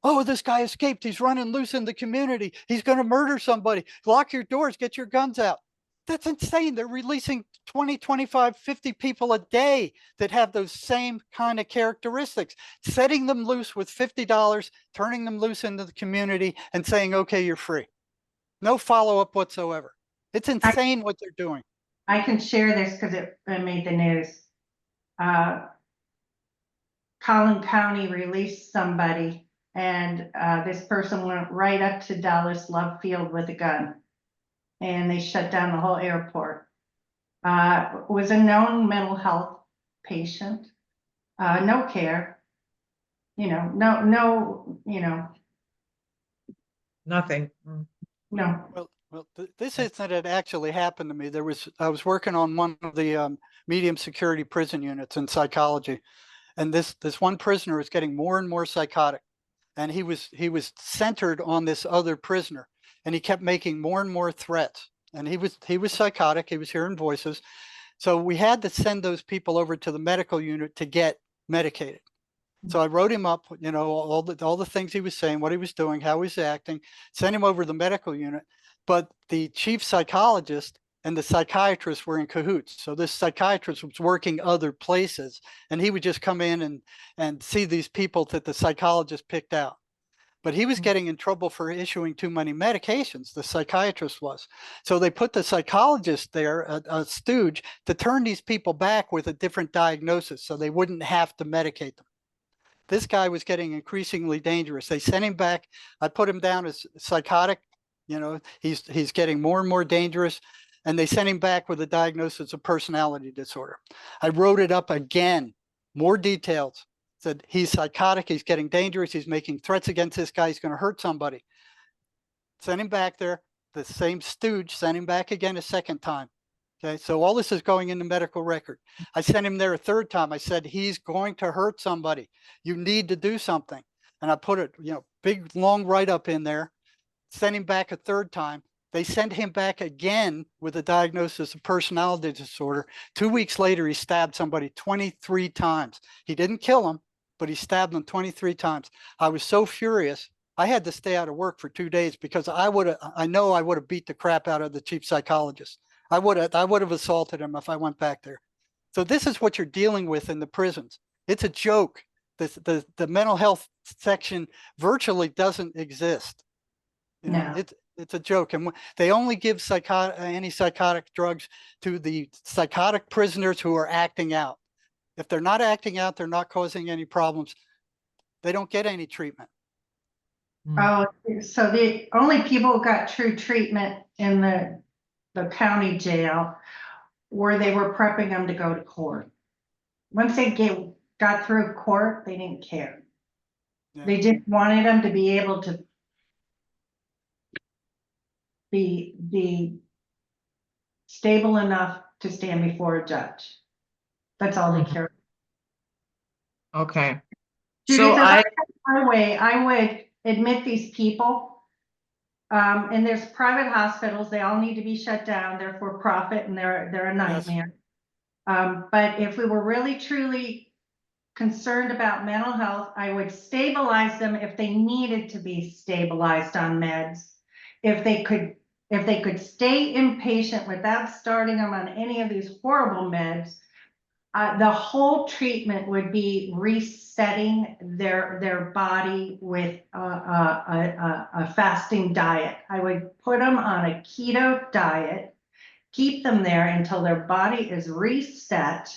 Oh, this guy escaped. He's running loose in the community. He's going to murder somebody. Lock your doors. Get your guns out. That's insane. They're releasing 20, 25, 50 people a day that have those same kind of characteristics, setting them loose with $50, turning them loose into the community and saying, okay, you're free. No follow-up whatsoever. It's insane what they're doing. I can share this because it made the news. Collin County released somebody, and this person went right up to Dallas Love Field with a gun, and they shut down the whole airport. Was a known mental health patient, no care, no, Nothing. no. Well, this incident actually happened to me. I was working on one of the medium security prison units in psychology, and this one prisoner was getting more and more psychotic, and he was centered on this other prisoner, and he kept making more and more threats, and he was psychotic. He was hearing voices, so we had to send those people over to the medical unit to get medicated. So I wrote him up, all the things he was saying, what he was doing, how he was acting, sent him over to the medical unit. But the chief psychologist and the psychiatrist were in cahoots. So this psychiatrist was working other places, and he would just come in and see these people that the psychologist picked out. But he was getting in trouble for issuing too many medications, the psychiatrist was. So they put the psychologist there, a stooge, to turn these people back with a different diagnosis so they wouldn't have to medicate them. This guy was getting increasingly dangerous. They sent him back. I put him down as psychotic. He's getting more and more dangerous. And they sent him back with a diagnosis of personality disorder. I wrote it up again, more details. Said he's psychotic. He's getting dangerous. He's making threats against this guy. He's going to hurt somebody. Sent him back there. The same stooge sent him back again a second time. Okay, so all this is going in the medical record. I sent him there a third time. I said, he's going to hurt somebody. You need to do something. And I put it, big, long write-up in there, sent him back a third time. They sent him back again with a diagnosis of personality disorder. 2 weeks later, he stabbed somebody 23 times. He didn't kill him, but he stabbed them 23 times. I was so furious. I had to stay out of work for 2 days because I know I would have beat the crap out of the chief psychologist. I would have assaulted him if I went back there. So this is what you're dealing with in the prisons. It's a joke. The mental health section virtually doesn't exist. No. It's a joke, and they only give antipsychotic drugs to the psychotic prisoners who are acting out. If they're not acting out, they're not causing any problems. They don't get any treatment. Oh, so the only people who got true treatment in the county jail where they were prepping them to go to court. Once they got through court, they didn't care. Yeah. They just wanted them to be able to be stable enough to stand before a judge. That's all they care. Okay. Judy, So I would admit these people. And there's private hospitals, they all need to be shut down, they're for profit and they're a nightmare. Yes. But if we were really truly concerned about mental health, I would stabilize them if they needed to be stabilized on meds. If they could stay inpatient without starting them on any of these horrible meds, the whole treatment would be resetting their body with a fasting diet. I would put them on a keto diet, keep them there until their body is reset,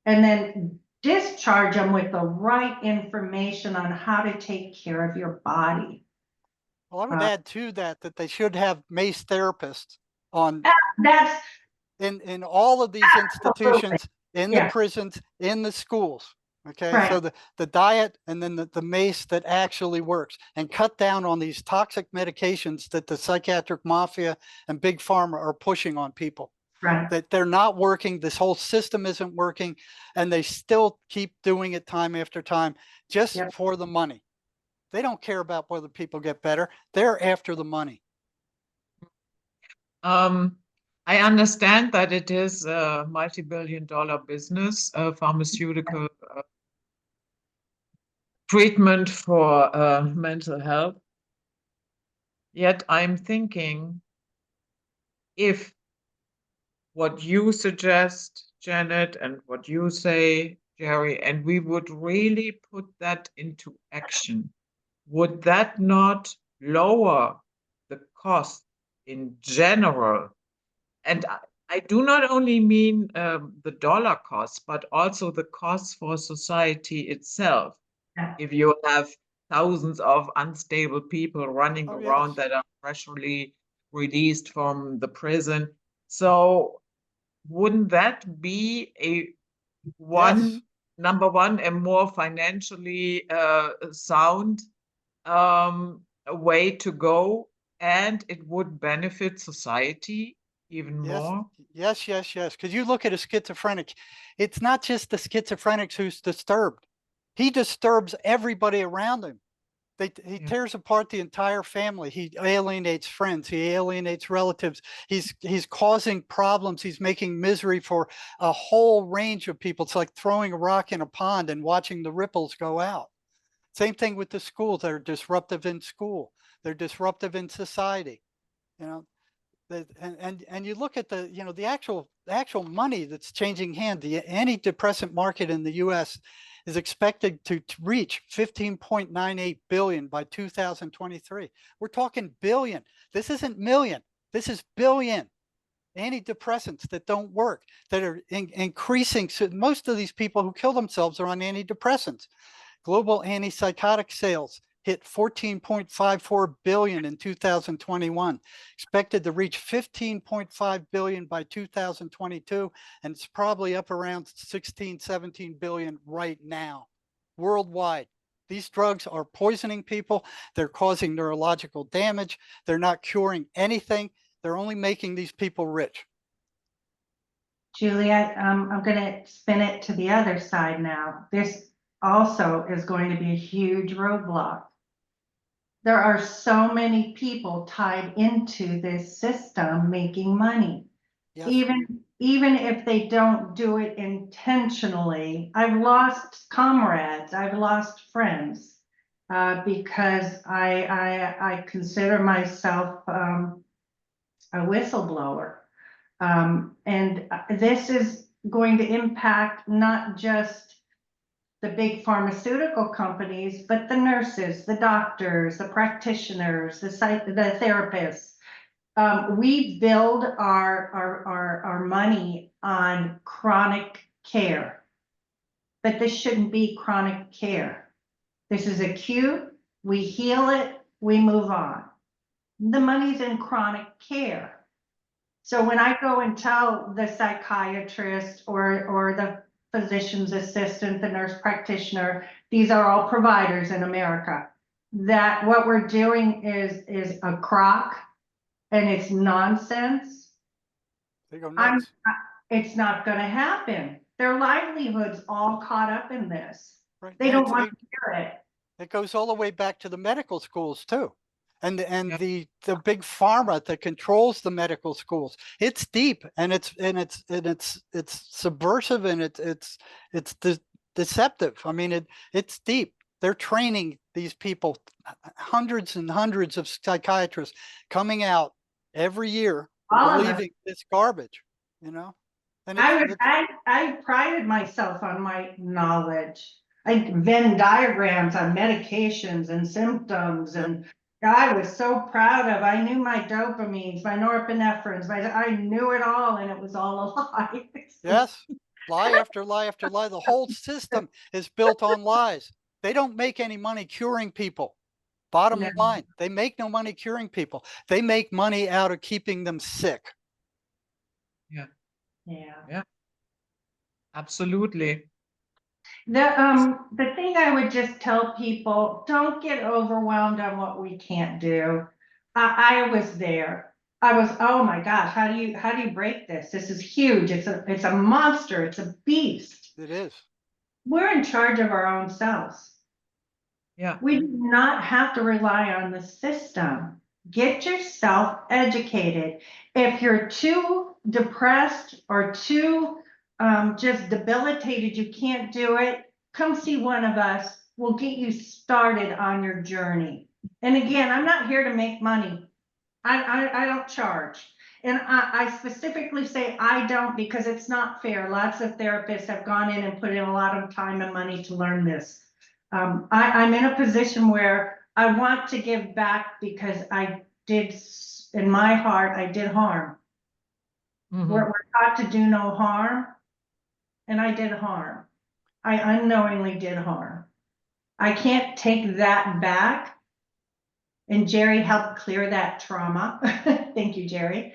and then discharge them with the right information on how to take care of your body. Well, I would add to that they should have MACE therapists on that's in all of these institutions, in the prisons, in the schools. Okay, right. So the diet and then the MACE that actually works, and cut down on these toxic medications that the psychiatric mafia and big pharma are pushing on people. Right. That they're not working, this whole system isn't working, and they still keep doing it time after time just for the money. They don't care about whether people get better. They're after the money. I understand that it is a multi-billion-dollar business, pharmaceutical treatment for mental health. Yet I'm thinking, if what you suggest, Janet, and what you say, Jerry, and we would really put that into action, would that not lower the cost in general? And I do not only mean the dollar cost, but also the costs for society itself. Yeah. If you have thousands of unstable people running Oh, around yes. that are freshly released from the prison, so wouldn't that be a Yes. number one, a more financially sound way to go, and it would benefit society even Yes, more? yes. Because you look at a schizophrenic, it's not just the schizophrenic who's disturbed. He disturbs everybody around him. He Yeah. tears apart the entire family. He alienates friends. He alienates relatives. He's causing problems. He's making misery for a whole range of people. It's like throwing a rock in a pond and watching the ripples go out. Same thing with the schools. They're disruptive in school. They're disruptive in society. You know, and you look at the the actual money that's changing hand. The antidepressant market in the U.S. is expected to reach 15.98 billion by 2023. We're talking billion. This isn't million. This is billion. Antidepressants that don't work, that are increasing. So most of these people who kill themselves are on antidepressants. Global antipsychotic sales hit 14.54 billion in 2021, expected to reach 15.5 billion by 2022, and it's probably up around 16, 17 billion right now, worldwide. These drugs are poisoning people. They're causing neurological damage. They're not curing anything. They're only making these people rich. Juliet, I'm going to spin it to the other side now. This also is going to be a huge roadblock. There are so many people tied into this system making money. Yes. Even if they don't do it intentionally. I've lost comrades, I've lost friends, because I consider myself a whistleblower. And this is going to impact not just the big pharmaceutical companies, but the nurses, the doctors, the practitioners, the therapists. We build our money on chronic care, but this shouldn't be chronic care. This is acute, we heal it, we move on. The money's in chronic care. So when I go and tell the psychiatrist or the physician's assistant, the nurse practitioner, these are all providers in America, that what we're doing is a crock and it's nonsense, They go nuts. it's not going to happen. Their livelihood's all caught up in this. Right. They don't want to hear it. It goes all the way back to the medical schools too. And Yeah. the big pharma that controls the medical schools. It's deep and it's subversive and it's deceptive. I mean, it's deep. They're training these people, hundreds and hundreds of psychiatrists coming out every year believing this garbage, And I prided myself on my knowledge. I Venn diagrams on medications and symptoms, and I was so proud of. I knew my dopamines, my norepinephrines, I knew it all, and it was all a lie. Yes, lie after lie after lie. The whole system is built on lies. They don't make any money curing people. Bottom No. line, they make no money curing people. They make money out of keeping them sick. Yeah. Yeah. Absolutely. The thing I would just tell people, don't get overwhelmed on what we can't do. I was there. I was, oh my gosh, how do you break this? This is huge. It's a monster. It's a beast. It is. We're in charge of our own selves. Yeah. We do not have to rely on the system. Get yourself educated. If you're too depressed or too just debilitated, you can't do it, come see one of us. We'll get you started on your journey. And again, I'm not here to make money. I don't charge. And I specifically say I don't because it's not fair. Lots of therapists have gone in and put in a lot of time and money to learn this. I'm in a position where I want to give back because I did, in my heart, I did harm. Mhm. We're taught to do no harm, and I did harm. I unknowingly did harm. I can't take that back. And Jerry helped clear that trauma. Thank you, Jerry.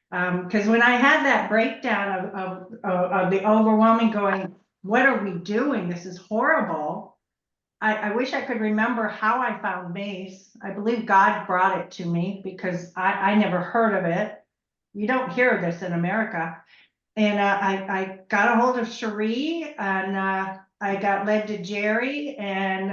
Because when I had that breakdown of the overwhelming going, what are we doing? This is horrible. I wish I could remember how I found MACE. I believe God brought it to me because I never heard of it. You don't hear this in America. And I got a hold of Cherie, and I got led to Jerry, and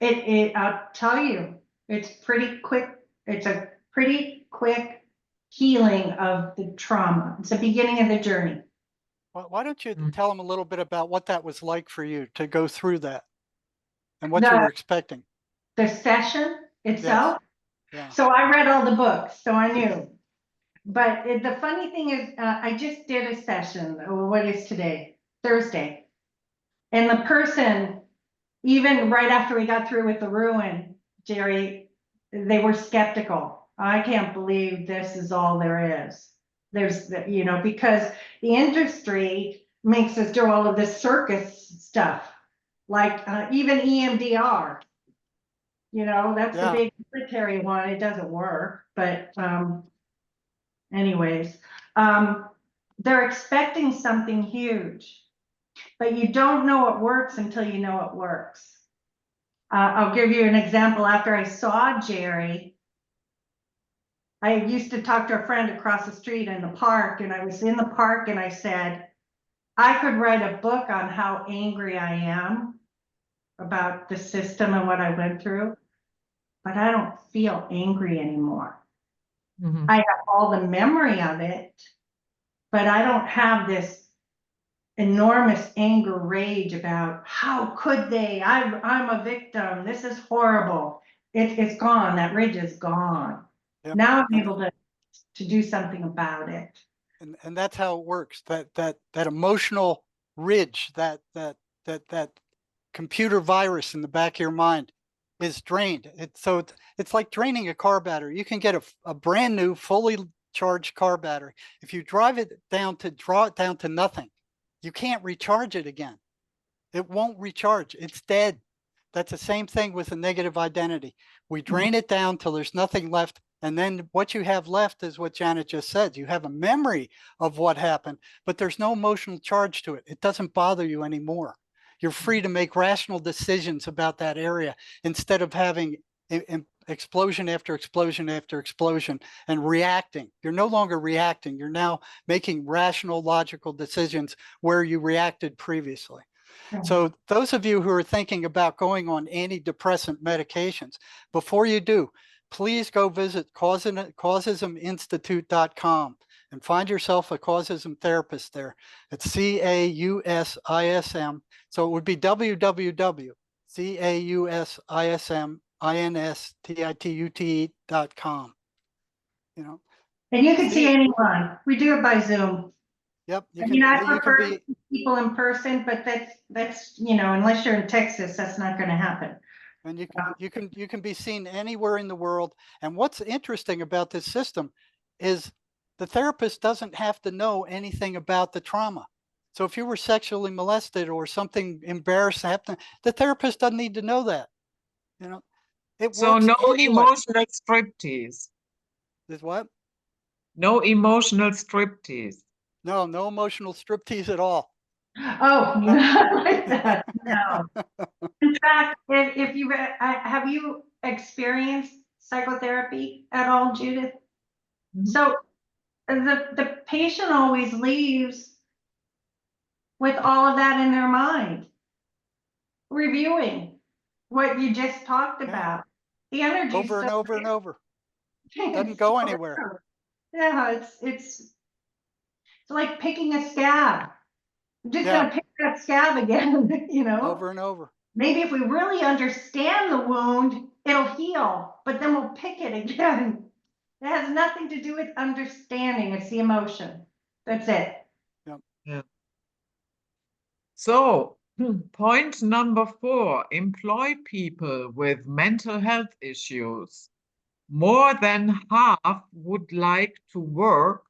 I'll tell you, it's pretty quick. It's a pretty quick healing of the trauma. It's the beginning of the journey. Why don't you Mm. tell them a little bit about what that was like for you to go through that and what you The, were expecting? the session itself. Yeah. So I read all the books, so I knew. But the funny thing is, I just did a session. What is today? Thursday. And the person, even right after we got through with the ruin, Jerry, they were skeptical. I can't believe this is all there is. There's, you know, because the industry makes us do all of this circus stuff, like even EMDR. You know, that's the big military one. It doesn't work, but anyways, they're expecting something huge, but you don't know it works until you know it works. I'll give you an example. After I saw Jerry, I used to talk to a friend across the street in the park, and I was in the park and I said, I could write a book on how angry I am about the system and what I went through, but I don't feel angry anymore. Mhm. I have all the memory of it, but I don't have this enormous anger, rage about how could they? I'm a victim. This is horrible. It's gone. That rage is gone. Yep. Now I'm able to do something about it. And that's how it works. That emotional ridge, that computer virus in the back of your mind is drained. It's like draining a car battery. You can get a brand new, fully charged car battery. If you draw it down to nothing, you can't recharge it again. It won't recharge. It's dead. That's the same thing with a negative identity. We drain it down till there's nothing left. And then what you have left is what Janet just said. You have a memory of what happened, but there's no emotional charge to it. It doesn't bother you anymore. You're free to make rational decisions about that area instead of having explosion after explosion after explosion and reacting. You're no longer reacting. You're now making rational, logical decisions where you reacted previously. So those of you who are thinking about going on antidepressant medications, before you do, please go visit causisminstitute.com and find yourself a causism therapist there. It's CAUSISM. So it would be www.CAUSISMINSTITUTE.com. You know. And you can see anyone. We do it by Zoom. Yep. I prefer people in person, but that's you know, unless you're in Texas, that's not going to happen. And you can be seen anywhere in the world. And what's interesting about this system is the therapist doesn't have to know anything about the trauma. So if you were sexually molested or something embarrassing happened, the therapist doesn't need to know that. You know, it So works no anyway. emotional striptease. Is what? No emotional striptease. No emotional striptease at all. Oh, not like that. No. In fact, if you have you experienced psychotherapy at all, Judith? Mhm. So the patient always leaves with all of that in their mind, reviewing what you just talked about. The energy over and over and over. Doesn't it's go so anywhere. real. Yeah, it's like picking a scab. I'm just gonna pick that scab again, you know. Over and over. Maybe if we really understand the wound, it'll heal, but then we'll pick it again. It has nothing to do with understanding. It's the emotion. That's it. Yeah. So, point number 4, employ people with mental health issues. More than half would like to work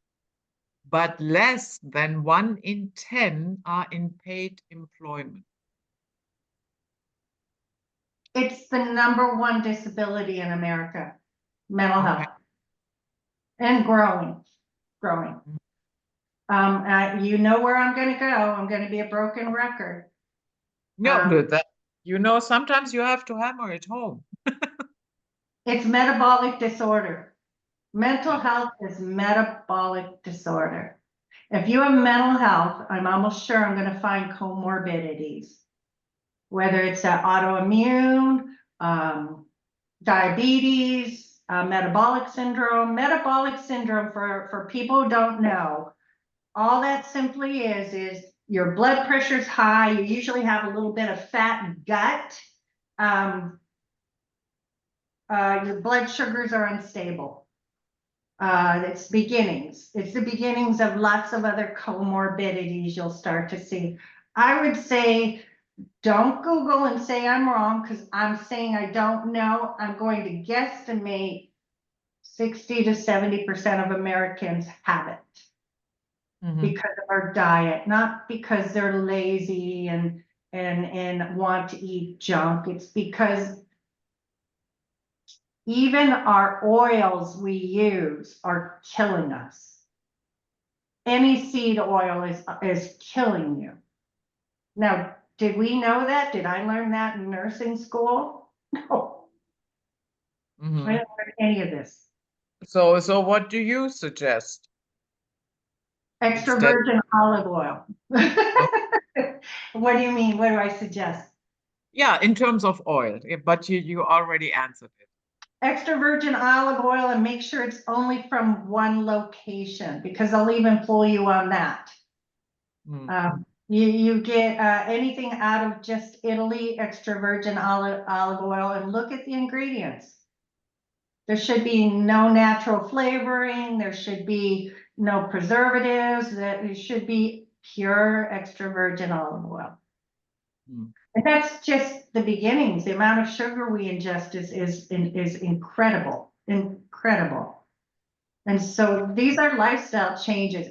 but less than 1 in 10 are in paid employment. It's the #1 disability in America, mental Okay. health. And growing. You know where I'm going to go. I'm going to be a broken record. No, but that, you know, sometimes you have to hammer it home. It's metabolic disorder. Mental health is metabolic disorder. If you have mental health, I'm almost sure I'm going to find comorbidities, whether it's autoimmune, diabetes, metabolic syndrome. Metabolic syndrome, for people who don't know, all that simply is your blood pressure's high. You usually have a little bit of fat gut. Your blood sugars are unstable. It's beginnings. It's the beginnings of lots of other comorbidities you'll start to see. I would say, don't Google and say I'm wrong, because I'm saying I don't know. I'm going to guesstimate 60 to 70% of Americans have it. Because of our diet, not because they're lazy and want to eat junk. It's because even our oils we use are killing us. Any seed oil is killing you. Now, did we know that? Did I learn that in nursing school? No. I didn't learn any of this. So what do you suggest? Extra Instead- virgin olive oil. What do you mean? What do I suggest? Yeah, in terms of oil, but you already answered it. Extra virgin olive oil, and make sure it's only from one location, because they'll even fool you on that. You get anything out of just Italy, extra virgin olive oil, and look at the ingredients. There should be no natural flavoring. There should be no preservatives. There should be pure extra virgin olive oil. And that's just the beginnings. The amount of sugar we ingest is incredible, incredible. And so these are lifestyle changes.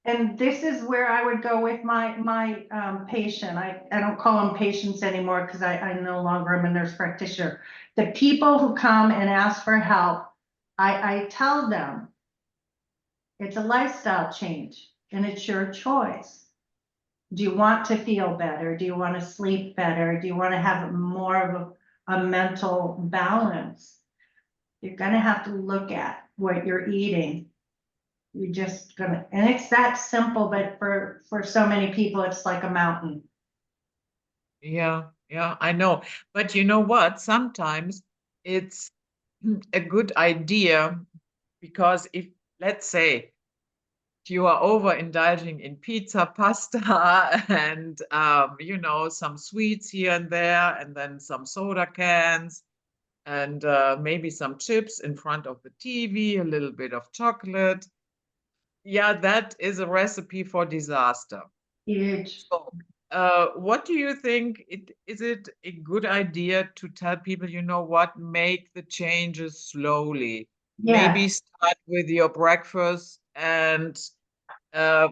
And this is where I would go with my patient. I don't call them patients anymore, because I no longer am a nurse practitioner. The people who come and ask for help, I tell them it's a lifestyle change and it's your choice. Do you want to feel better? Do you want to sleep better? Do you want to have more of a mental balance? You're going to have to look at what you're eating. You're just gonna, and it's that simple, but for so many people, it's like a mountain. Yeah, I know. But you know what? Sometimes it's a good idea, because if, let's say, you are overindulging in pizza, pasta, and you know, some sweets here and there, and then some soda cans, and maybe some chips in front of the TV, a little bit of chocolate. Yeah, that is a recipe for disaster. Huge. So, what do you think? Is it a good idea to tell people, you know what, make the changes slowly? Maybe Yes. start with your breakfast and uh,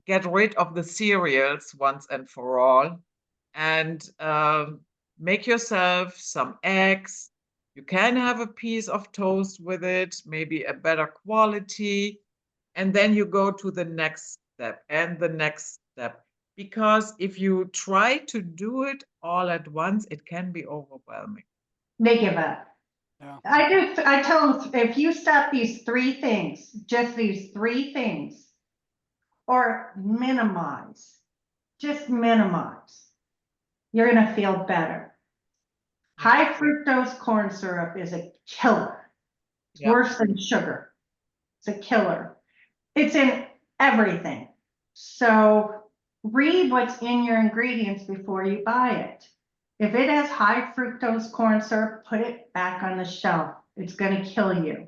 get rid of the cereals once and for all, and make yourself some eggs. You can have a piece of toast with it, maybe a better quality, and then you go to the next step and the next step. Because if you try to do it all at once, it can be overwhelming. They give up. Yeah. I tell them, if you stop these 3 things, just these 3 things, or just minimize, you're going to feel better. High fructose corn syrup is a killer. It's worse than sugar. It's a killer. It's in everything. So read what's in your ingredients before you buy it. If it has high fructose corn syrup, put it back on the shelf. It's going to kill you.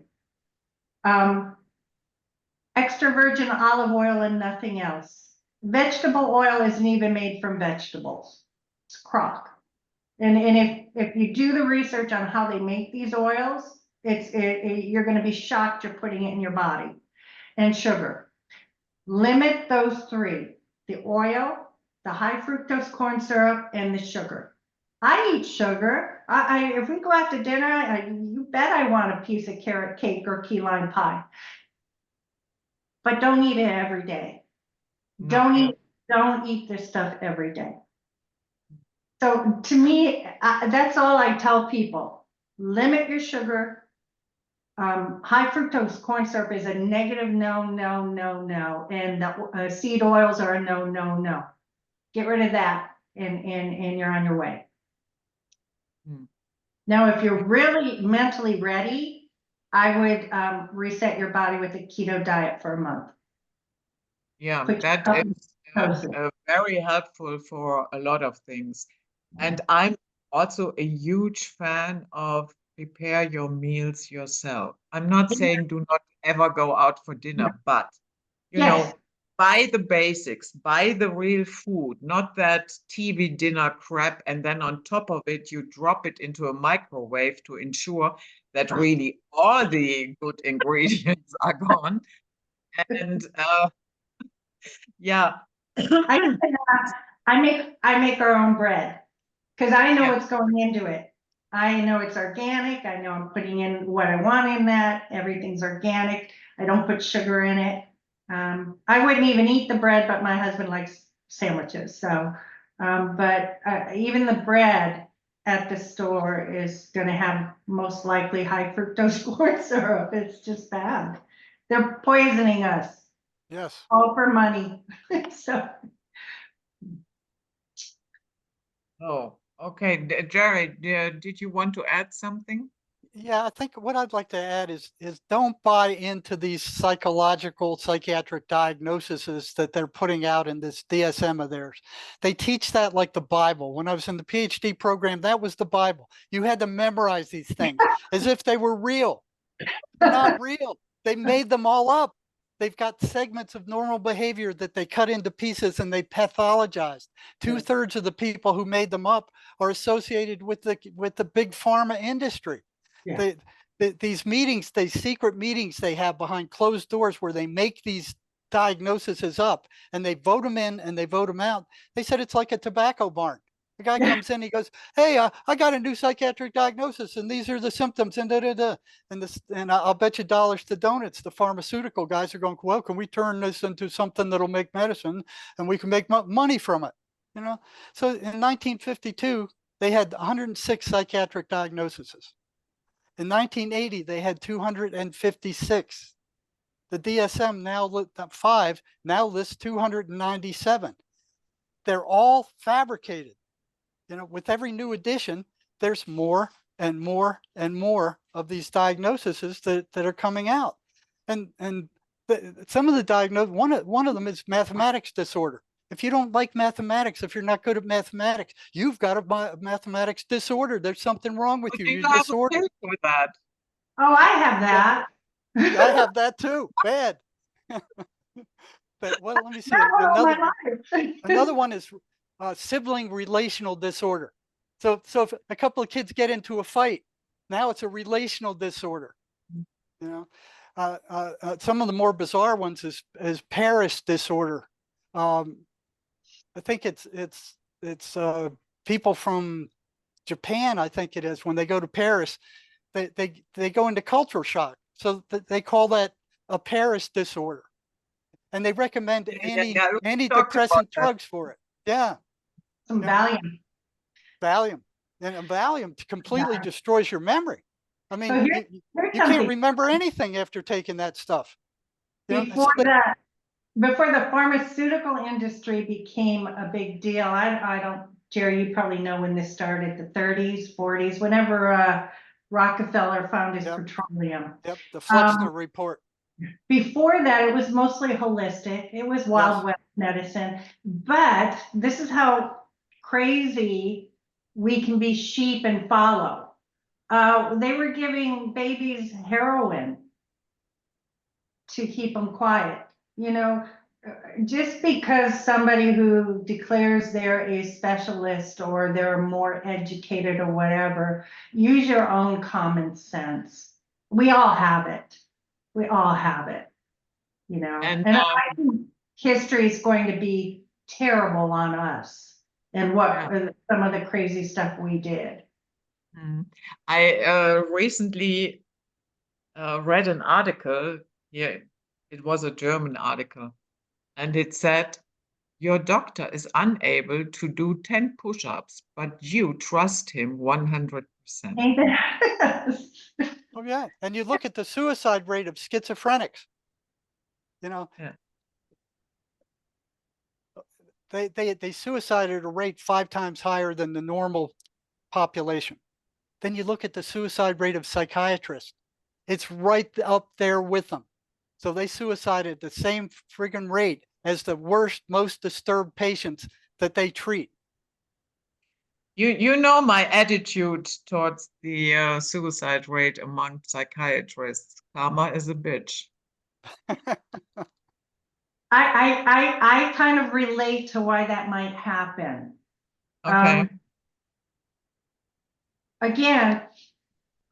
Extra virgin olive oil and nothing else. Vegetable oil isn't even made from vegetables. It's crock. And if you do the research on how they make these oils, you're going to be shocked you're putting it in your body. And sugar. Limit those three: the oil, the high fructose corn syrup, and the sugar. I eat sugar. If we go out to dinner, you bet I want a piece of carrot cake or key lime pie. But don't eat it every day. No. Don't eat this stuff every day. So to me, that's all I tell people. Limit your sugar. High fructose corn syrup is a negative no, no, no, no. And the seed oils are a no, no, no. Get rid of that and you're on your way. Hmm. Now, if you're really mentally ready, I would reset your body with a keto diet for a month. Yeah, Put that yourself is in ketosis. very helpful for a lot of things. And I'm also a huge fan of prepare your meals yourself. I'm not saying do not ever go out for dinner, but you Yes. know, buy the basics, buy the real food, not that TV dinner crap, and then on top of it, you drop it into a microwave to ensure that really all the good ingredients are gone. And yeah. I make our own bread because I know Yeah. what's going into it. I know it's organic. I know I'm putting in what I want in that. Everything's organic. I don't put sugar in it. I wouldn't even eat the bread, but my husband likes sandwiches. So, but even the bread at the store is going to have most likely high fructose corn syrup. It's just bad. They're poisoning us Yes. all for money. So. Oh, okay. Jerry, did you want to add something? Yeah, I think what I'd like to add is don't buy into these psychological psychiatric diagnoses that they're putting out in this DSM of theirs. They teach that like the Bible. When I was in the PhD program, that was the Bible. You had to memorize these things as if they were real. They're not real. They made them all up. They've got segments of normal behavior that they cut into pieces and they pathologized. 2/3 of the people who made them up are associated with the big pharma industry. Yeah. These meetings, these secret meetings they have behind closed doors where they make these diagnoses up and they vote them in and they vote them out. They said it's like a tobacco barn. The guy comes in, he goes, "Hey, I got a new psychiatric diagnosis, and these are the symptoms." And and I'll bet you dollars to donuts. The pharmaceutical guys are going, "Well, can we turn this into something that'll make medicine, and we can make money from it?" You know. So in 1952, they had 106 psychiatric diagnoses. In 1980, they had 256. The DSM now lists 297. They're all fabricated. You know, with every new edition, there's more and more and more of these diagnoses that are coming out. And some of the diagnoses, one of them is mathematics disorder. If you don't like mathematics, if you're not good at mathematics, you've got a mathematics disorder. There's something wrong with But you. do You're you have a disordered. pill for that? Oh, I have Yeah, that. I have that too. Bad. But well, let me see. That all my life. Another one is sibling relational disorder. So if a couple of kids get into a fight, now it's a relational disorder. You know, some of the more bizarre ones is Paris disorder. I think it's people from Japan. I think it is when they go to Paris, they go into cultural shock. So they call that a Paris disorder, and they recommend Yeah, we talked about antidepressant that. drugs for it. Yeah. Some Yeah. Valium. Valium. And Valium completely destroys your memory. I mean, So you here's can't something. remember anything after taking that stuff. You know, Before the pharmaceutical industry became a big deal, I don't, Jerry, you probably know when this started, the 30s, 40s, whenever Rockefeller found his Yep. petroleum. Yep, the Flexner report. Before that, it was mostly holistic. It was Wild West medicine. But this is how crazy we can be sheep and follow. They were giving babies heroin to keep them quiet. You know, just because somebody who declares they're a specialist or they're more educated or whatever, use your own common sense. We all have it. We all have it. You know, And history is going to be terrible on us and what some of the crazy stuff we did. I recently read an article here. It was a German article, and it said, your doctor is unable to do 10 push-ups, but you trust him 100%. Oh yeah, and you look at the suicide rate of schizophrenics. You know, they suicide at a rate 5 times higher than the normal population. Then you look at the suicide rate of psychiatrists. It's right up there with them. So they suicide at the same friggin' rate as the worst, most disturbed patients that they treat. You know my attitude towards the suicide rate among psychiatrists. Karma is a bitch. I kind of relate to why that might happen. Okay. Again,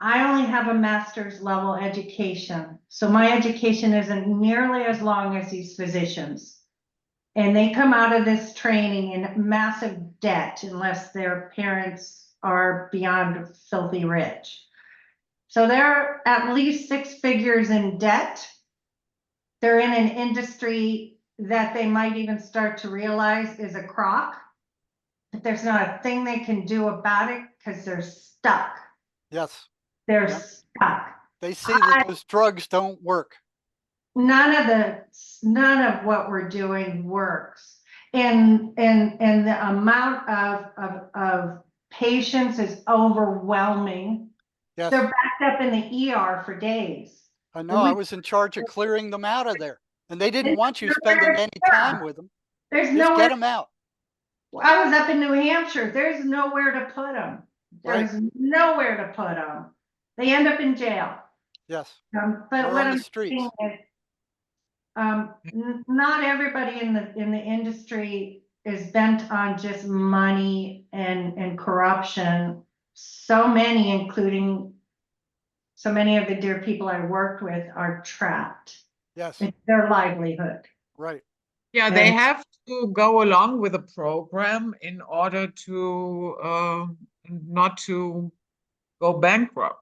I only have a master's level education, so my education isn't nearly as long as these physicians. And they come out of this training in massive debt unless their parents are beyond filthy rich. So they're at least 6 figures in debt. They're in an industry that they might even start to realize is a crock, but there's not a thing they can do about it because they're stuck. Yes. They're stuck. They see that those drugs don't work. None of what we're doing works. And the amount of patients is overwhelming. Yes. They're backed up in the ER for days. I know. I was in charge of clearing them out of there, and they didn't want you spending any time with them. There's Just nowhere. get them out. I was up in New Hampshire. There's nowhere to put them. There's nowhere to put them. They end up in jail. Yes. But or what on I'm the streets. saying is, not everybody in the industry is bent on just money and corruption. So many, including so many of the dear people I worked with, are trapped. Yes. It's their livelihood. Right. Yeah, they have to go along with a program in order to not to go bankrupt.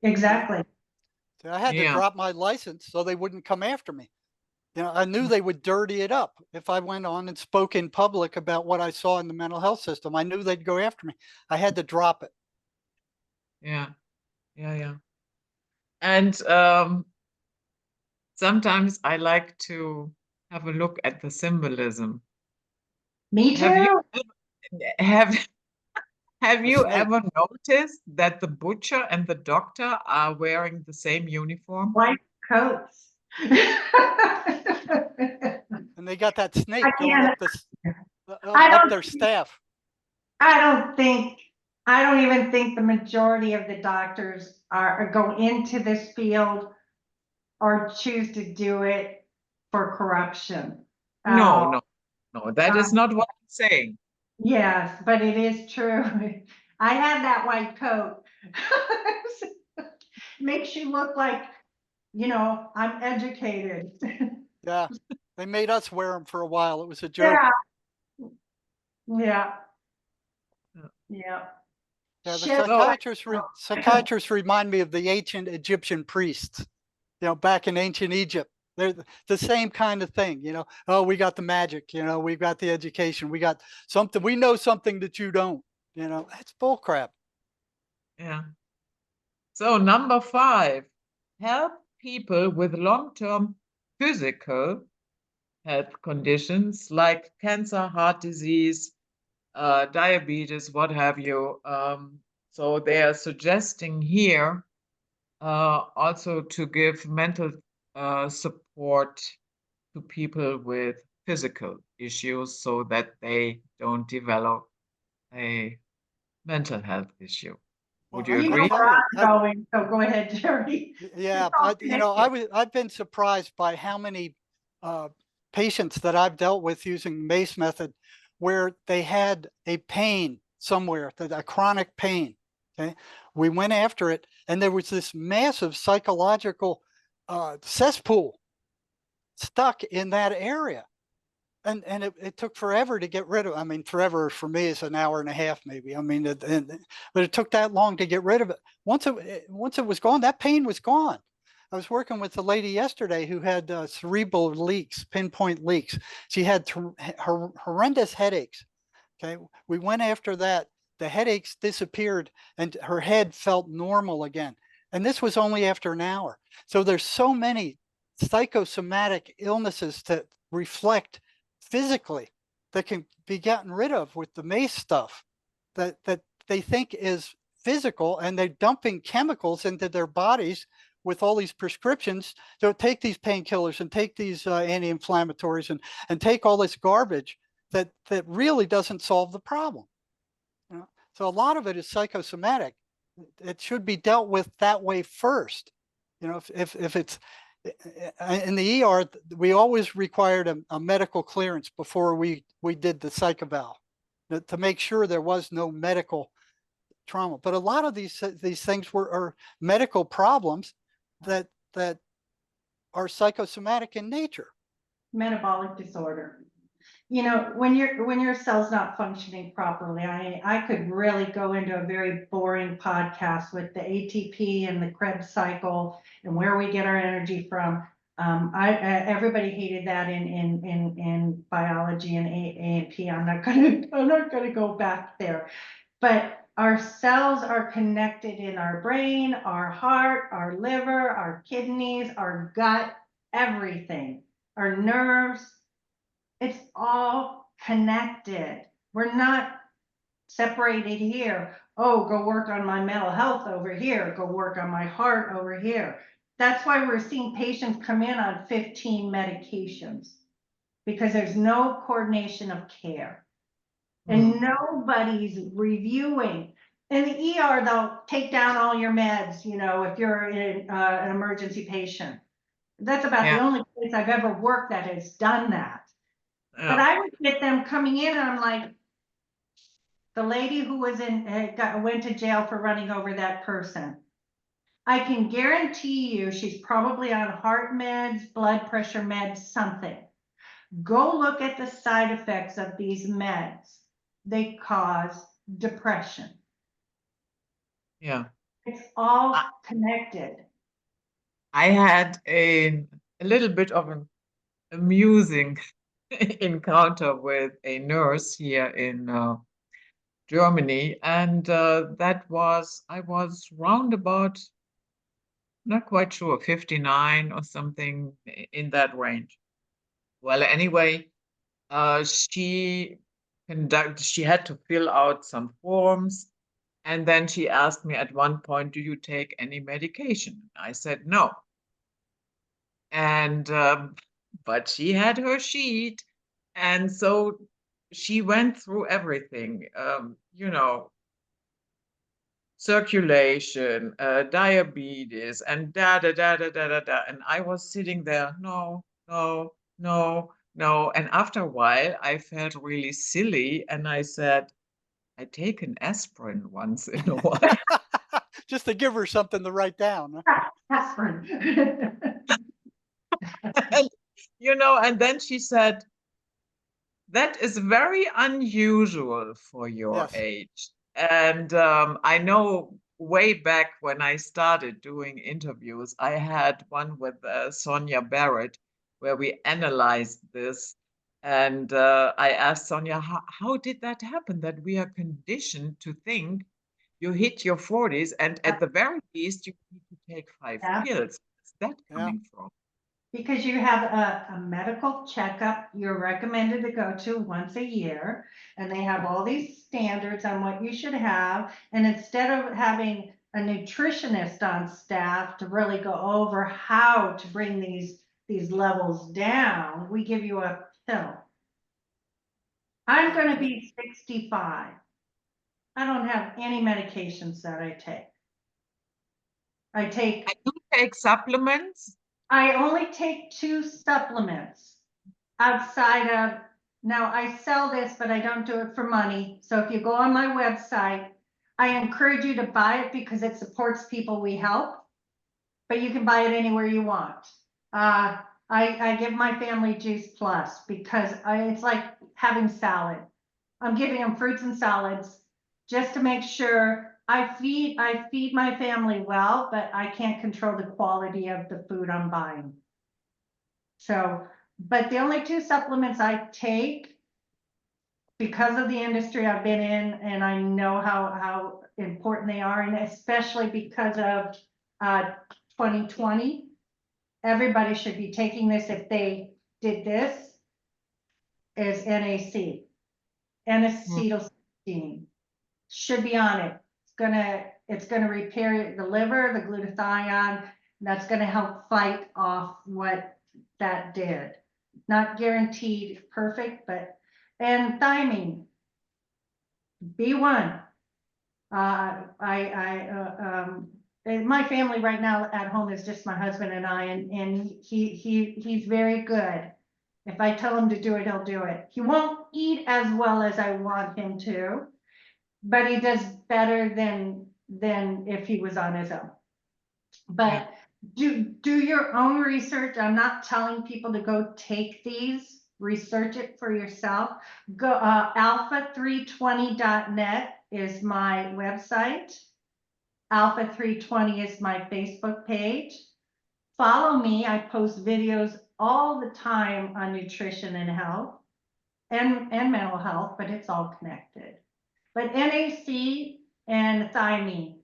Exactly. So I had to drop my license so they wouldn't come after me. You know, I knew they would dirty it up if I went on and spoke in public about what I saw in the mental health system. I knew they'd go after me. I had to drop it. Yeah. And sometimes I like to have a look at the symbolism. Me too. Have you ever noticed that the butcher and the doctor are wearing the same uniform? White coats. And they got that snake going up their staff. I don't even think the majority of the doctors go into this field or choose to do it for corruption. No, that is not what I'm saying. Yes, but it is true. I had that white coat. Makes you look like, I'm educated. Yeah, they made us wear them for a while. It was a joke. Yeah. The psychiatrists remind me of the ancient Egyptian priests, back in ancient Egypt. They're the same kind of thing, oh, we got the magic, we've got the education, we got something, we know something that you don't, that's bull crap. Yeah. So number 5, help people with long-term physical health conditions like cancer, heart disease, diabetes, what have you. So they are suggesting here also to give mental support to people with physical issues so that they don't develop a mental health issue. Would you agree? So go ahead, Jerry. Yeah, I've been surprised by how many patients that I've dealt with using MACE method where they had a pain somewhere, a chronic pain. Okay, we went after it, and there was this massive psychological cesspool stuck in that area. and it took forever to get rid of. I mean, forever for me is an hour and a half, maybe. I mean, but it took that long to get rid of it. Once it was gone, that pain was gone. I was working with a lady yesterday who had cerebral leaks, pinpoint leaks. She had horrendous headaches. Okay, we went after that. The headaches disappeared, and her head felt normal again. And this was only after an hour. So there's so many psychosomatic illnesses that reflect physically that can be gotten rid of with the MACE stuff that they think is physical, and they're dumping chemicals into their bodies with all these prescriptions. So take these painkillers and take these anti-inflammatories and take all this garbage that really doesn't solve the problem. You know? So a lot of it is psychosomatic. It should be dealt with that way first. You know, if it's in the ER, we always required a medical clearance before we did the psych eval to make sure there was no medical trauma. But a lot of these things are medical problems that are psychosomatic in nature. Metabolic disorder. You know, when your cell's not functioning properly, I could really go into a very boring podcast with the ATP and the Krebs cycle and where we get our energy from. Everybody hated that in biology and A&P. I'm not gonna go back there. But our cells are connected in our brain, our heart, our liver, our kidneys, our gut, everything, our nerves. It's all connected. We're not separated here. Oh, go work on my mental health over here. Go work on my heart over here. That's why we're seeing patients come in on 15 medications, because there's no coordination of care. And nobody's reviewing. In the ER, they'll take down all your meds, you know, if you're an emergency patient. That's about the only place I've ever worked that has done that. But I would get them coming in, and I'm like, the lady who was went to jail for running over that person. I can guarantee you she's probably on heart meds, blood pressure meds, something. Go look at the side effects of these meds. They cause depression. Yeah. It's all connected. I had a little bit of an amusing encounter with a nurse here in Germany, and I was round about, not quite sure, 59 or something in that range. Well, anyway, she had to fill out some forms, and then she asked me at one point, "Do you take any medication?" I said no. And but she had her sheet, and so she went through everything, you know, circulation, diabetes, and da da da da da da da. And I was sitting there, no, no, no, no. And after a while, I felt really silly, and I said, I take an aspirin once in a while. Just to give her something to write down. Huh? Aspirin. And, you know, and then she said, that is very unusual for your age. And I know way back when I started doing interviews, I had one with Sonia Barrett where we analyzed this. And I asked Sonia, how did that happen, that we are conditioned to think you hit your 40s and at the very least you need to take 5 pills? Where's that coming from? Because you have a medical checkup you're recommended to go to once a year, and they have all these standards on what you should have. And instead of having a nutritionist on staff to really go over how to bring these levels down, we give you a pill. I'm going to be 65. I don't have any medications that I take. I do take supplements. I only take 2 supplements outside of, now I sell this, but I don't do it for money. So if you go on my website, I encourage you to buy it because it supports people we help, but you can buy it anywhere you want. I give my family Juice Plus because it's like having salad. I'm giving them fruits and salads just to make sure I feed my family well, but I can't control the quality of the food I'm buying. So, but the only two supplements I take, because of the industry I've been in, and I know how important they are, and especially because of 2020, everybody should be taking this if they did this, is NAC, N-acetylcysteine. Should be on it. It's gonna repair the liver, the glutathione. That's gonna help fight off what that did. Not guaranteed perfect, but, and Thiamine B1. My family right now at home is just my husband and I, and he's very good. If I tell him to do it, he'll do it. He won't eat as well as I want him to, but he does better than if he was on his own. But do your own research. I'm not telling people to go take these. Research it for yourself. Go alpha320.net is my website. Alpha320 is my Facebook page. Follow me. I post videos all the time on nutrition and health and mental health, but it's all connected. But NAC and thiamine.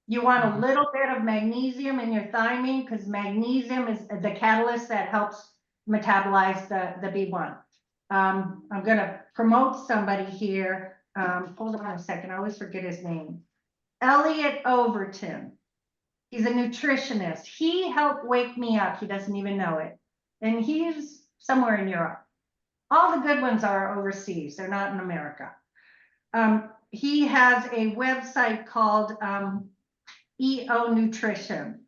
You want a little bit of magnesium in your thiamine because magnesium is the catalyst that helps metabolize the B1. I'm going to promote somebody here. Hold on a second. I always forget his name. Elliot Overton. He's a nutritionist. He helped wake me up. He doesn't even know it. And he's somewhere in Europe. All the good ones are overseas. They're not in America. He has a website called EO Nutrition.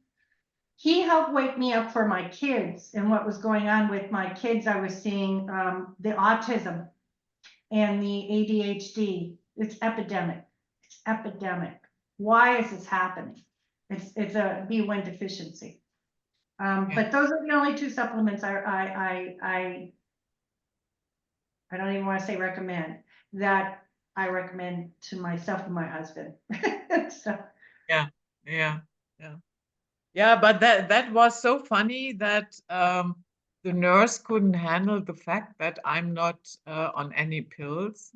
He helped wake me up for my kids and what was going on with my kids. I was seeing the autism and the ADHD. It's epidemic. It's epidemic. Why is this happening? It's a B1 deficiency. But those are the only two supplements I don't even want to say recommend, that I recommend to myself and my husband. So. Yeah, but that was so funny that the nurse couldn't handle the fact that I'm not on any pills.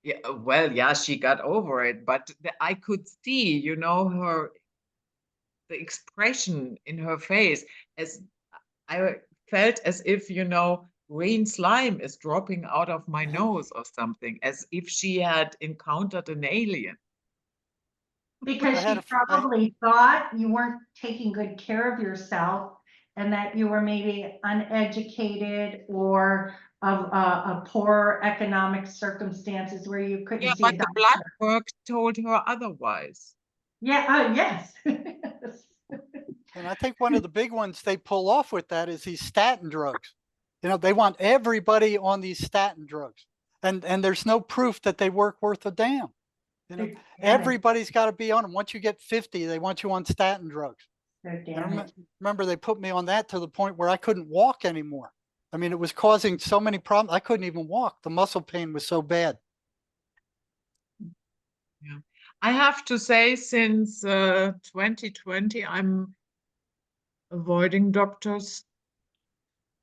Yeah, well, yeah, she got over it, but I could see, you know, the expression in her face, as I felt as if, you know, green slime is dropping out of my nose or something, as if she had encountered an alien. Because she probably thought you weren't taking good care of yourself and that you were maybe uneducated or of poor economic circumstances where you couldn't see. But the blood work told her otherwise. Yeah, yes. And I think one of the big ones they pull off with that is these statin drugs. You know, they want everybody on these statin drugs. And there's no proof that they work worth a damn. You know, everybody's got to be on them. Once you get 50, they want you on statin drugs. Remember, they put me on that to the point where I couldn't walk anymore. I mean, it was causing so many problems. I couldn't even walk. The muscle pain was so bad. Yeah, I have to say, since 2020, I'm avoiding doctors.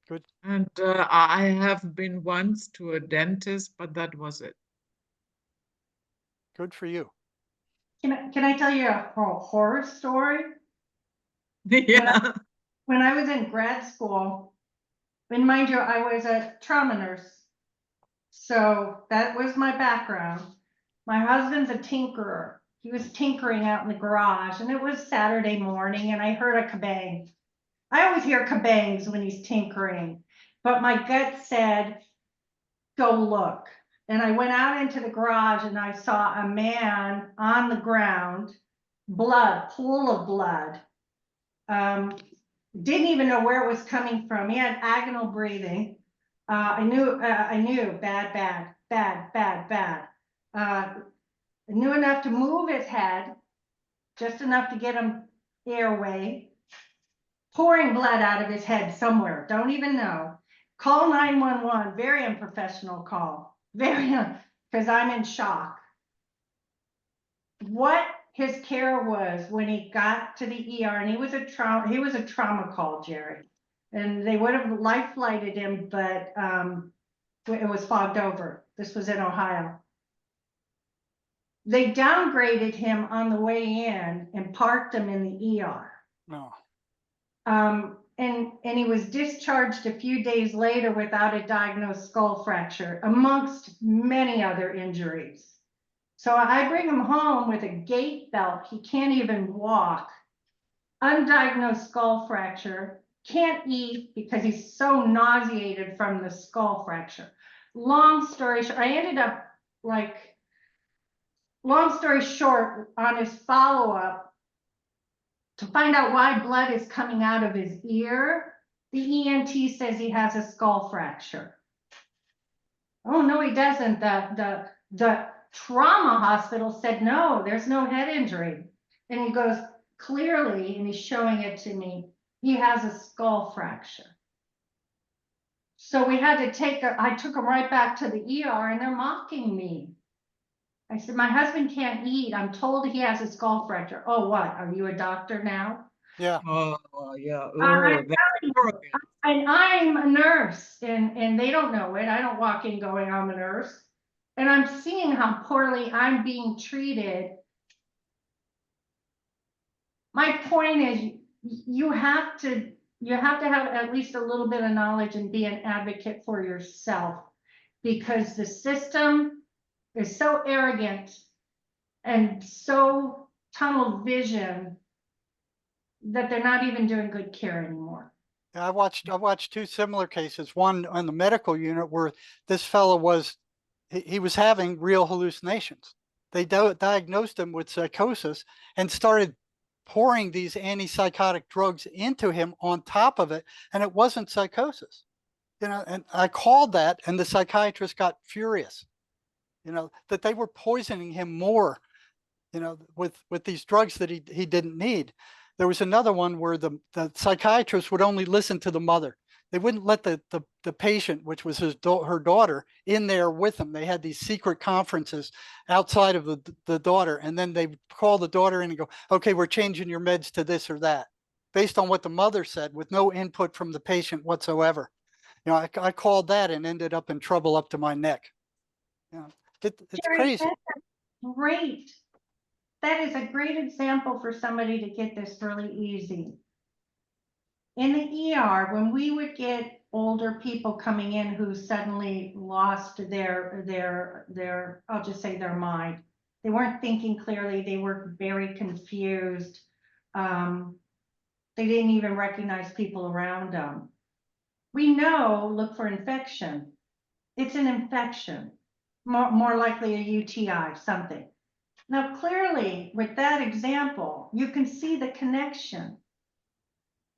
Good. And I have been once to a dentist, but that was it. Good for you. Can I tell you a horror story? Yeah. When I was in grad school, and mind you, I was a trauma nurse. So that was my background. My husband's a tinkerer. He was tinkering out in the garage, and it was Saturday morning, and I heard a kabang. I always hear kabangs when he's tinkering, but my gut said, go look. And I went out into the garage and I saw a man on the ground, blood, pool of blood. Didn't even know where it was coming from. He had agonal breathing. I knew bad. I knew enough to move his head, just enough to get him airway, pouring blood out of his head somewhere, don't even know. Call 911, very unprofessional call, because I'm in shock. What his care was when he got to the ER, and he was a trauma call, Jerry. And they would have life flighted him, but it was fogged over. This was in Ohio. They downgraded him on the way in and parked him in the ER. No. And he was discharged a few days later without a diagnosed skull fracture, amongst many other injuries. So I bring him home with a gait belt. He can't even walk. Undiagnosed skull fracture. Can't eat because he's so nauseated from the skull fracture. Long story short, I ended up long story short, on his follow-up, to find out why blood is coming out of his ear, the ENT says he has a skull fracture. Oh, no, he doesn't. The trauma hospital said, no, there's no head injury. And he goes, clearly, and he's showing it to me, he has a skull fracture. So we had to I took him right back to the ER, and they're mocking me. I said, my husband can't eat. I'm told he has a skull fracture. Oh, what? Are you a doctor now? Yeah. Oh, yeah. I'm That's horrible. And I'm a nurse, and they don't know it. I don't walk in going, I'm a nurse. And I'm seeing how poorly I'm being treated. My point is, you have to have at least a little bit of knowledge and be an advocate for yourself, because the system is so arrogant and so tunnel vision that they're not even doing good care anymore. I watched two similar cases. One on the medical unit where this fellow was having real hallucinations. They diagnosed him with psychosis and started pouring these antipsychotic drugs into him on top of it, and it wasn't psychosis. And I called that, and the psychiatrist got furious. That they were poisoning him more, with these drugs that he didn't need. There was another one where the psychiatrist would only listen to the mother. They wouldn't let the patient, which was her daughter, in there with them. They had these secret conferences outside of the daughter, and then they call the daughter in and go, okay, we're changing your meds to this or that, based on what the mother said, with no input from the patient whatsoever. I called that and ended up in trouble up to my neck. It's Jerry, crazy. that's great. That is a great example for somebody to get this really easy. In the ER, when we would get older people coming in who suddenly lost their I'll just say their mind. They weren't thinking clearly. They were very confused. They didn't even recognize people around them. We know, look for infection. It's an infection, more likely a UTI, something. Now, clearly, with that example, you can see the connection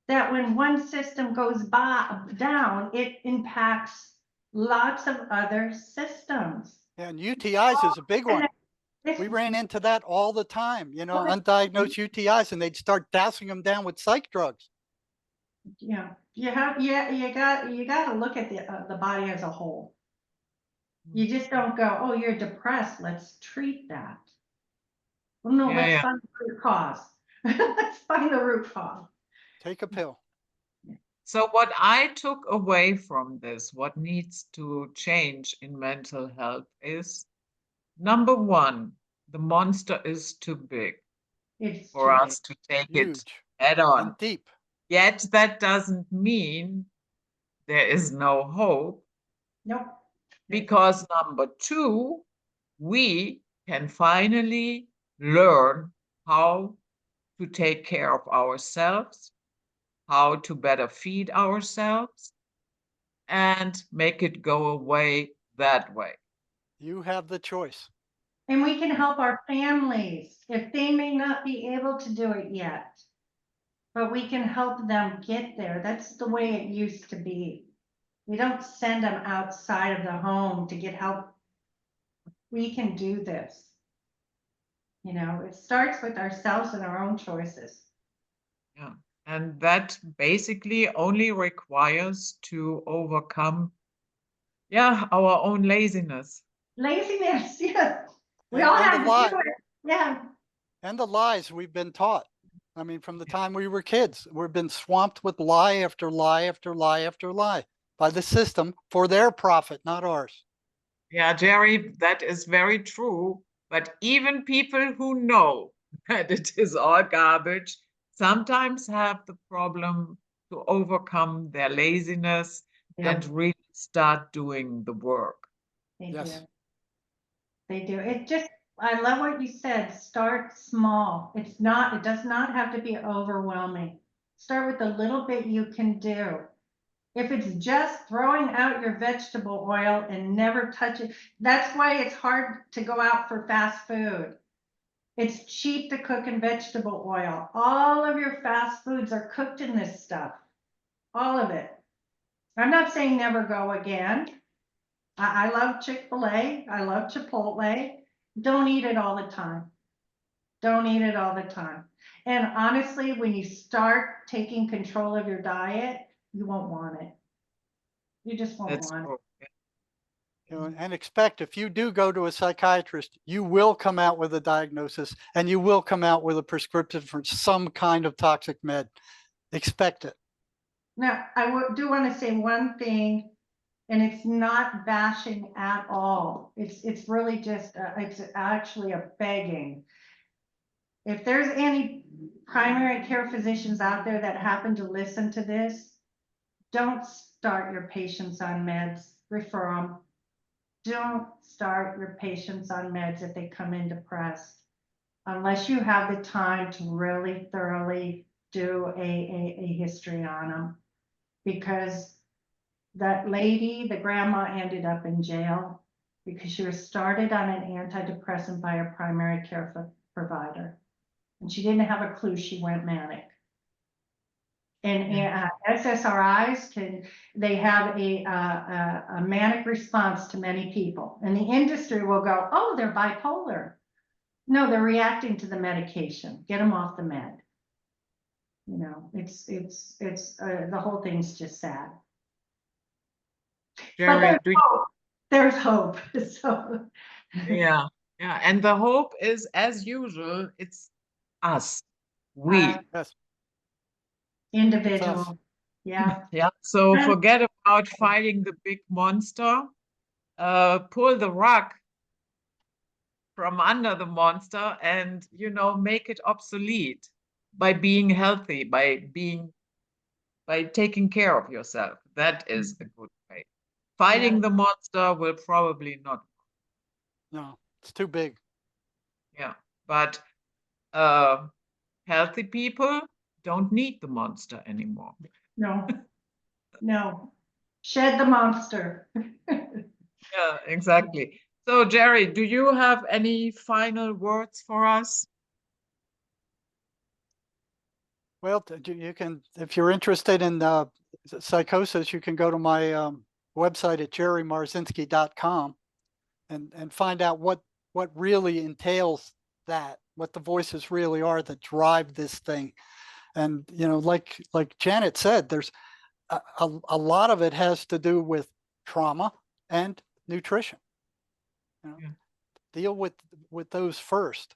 that when one system goes down, it impacts lots of other systems. Yeah, and UTIs is a big one. We ran into that all the time, undiagnosed UTIs, and they'd start dousing them down with psych drugs. Yeah, you got to look at the body as a whole. You just don't go, oh, you're depressed, let's treat that. Well, no, let's find the root cause. Let's find the root cause. Take a pill. So what I took away from this, what needs to change in mental health is, number one, the monster is too big for us to take it head on. And deep. Yet that doesn't mean there is no hope. Nope. Because number two, we can finally learn how to take care of ourselves, how to better feed ourselves, and make it go away that way. You have the choice. And we can help our families if they may not be able to do it yet, but we can help them get there. That's the way it used to be. We don't send them outside of the home to get help. We can do this. It starts with ourselves and our own choices. Yeah. And that basically only requires to overcome, our own laziness. Laziness, yes. We And- all and have the to lie. do it. Yeah. And the lies we've been taught. I mean, from the time we were kids, we've been swamped with lie after lie after lie after lie by the system for their profit, not ours. Yeah, Jerry, that is very true. But even people who know that it is all garbage sometimes have the problem to overcome their laziness and really start doing the work. They Yes. do. They do. I love what you said. Start small. It does not have to be overwhelming. Start with the little bit you can do. If it's just throwing out your vegetable oil and never touch it, that's why it's hard to go out for fast food. It's cheap to cook in vegetable oil. All of your fast foods are cooked in this stuff. All of it. I'm not saying never go again. I love Chick-fil-A. I love Chipotle. Don't eat it all the time. Don't eat it all the time. And honestly, when you start taking control of your diet, you won't want it. You just won't That's want it. true. And expect if you do go to a psychiatrist, you will come out with a diagnosis and you will come out with a prescription for some kind of toxic med. Expect it. Now, do want to say one thing, and it's not bashing at all. It's really just, it's actually a begging. If there's any primary care physicians out there that happen to listen to this, don't start your patients on meds, refer them. Don't start your patients on meds if they come in depressed, unless you have the time to really thoroughly do a history on them. Because that lady, the grandma, ended up in jail because she was started on an antidepressant by a primary care provider. And she didn't have a clue she went manic. And SSRIs they have a manic response to many people. And the industry will go, oh, they're bipolar. No, they're reacting to the medication. Get them off the med. You know, it's the whole thing's just sad. Jerry, There's hope. So yeah, and the hope is, as usual, it's us, we. Yes. individual. Yeah. Yeah. So forget about fighting the big monster. Pull the rug from under the monster and, make it obsolete by being healthy, by taking care of yourself. That is a good way. Fighting the monster will probably not. No, it's too big. Yeah. But healthy people don't need the monster anymore. No. Shed the monster. Yeah, exactly. So, Jerry, do you have any final words for us? Well, you can, if you're interested in psychosis, you can go to my website at jerrymarzinsky.com and find out what really entails that, what the voices really are that drive this thing. And, like Janet said, there's a lot of it has to do with trauma and nutrition. Deal with those first.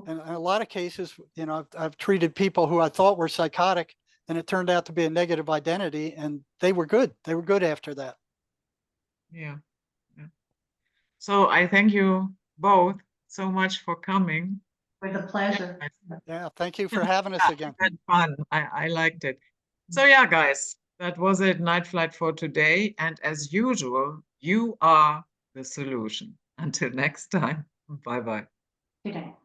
And in a lot of cases, I've treated people who I thought were psychotic, and it turned out to be a negative identity, and they were good. They were good after that. Yeah. So I thank you both so much for coming. With a pleasure. Yeah, thank you for having us again. Had fun. I liked it. So yeah, guys, that was it, Night Flight for today. And as usual, you are the solution. Until next time, bye-bye. Good night.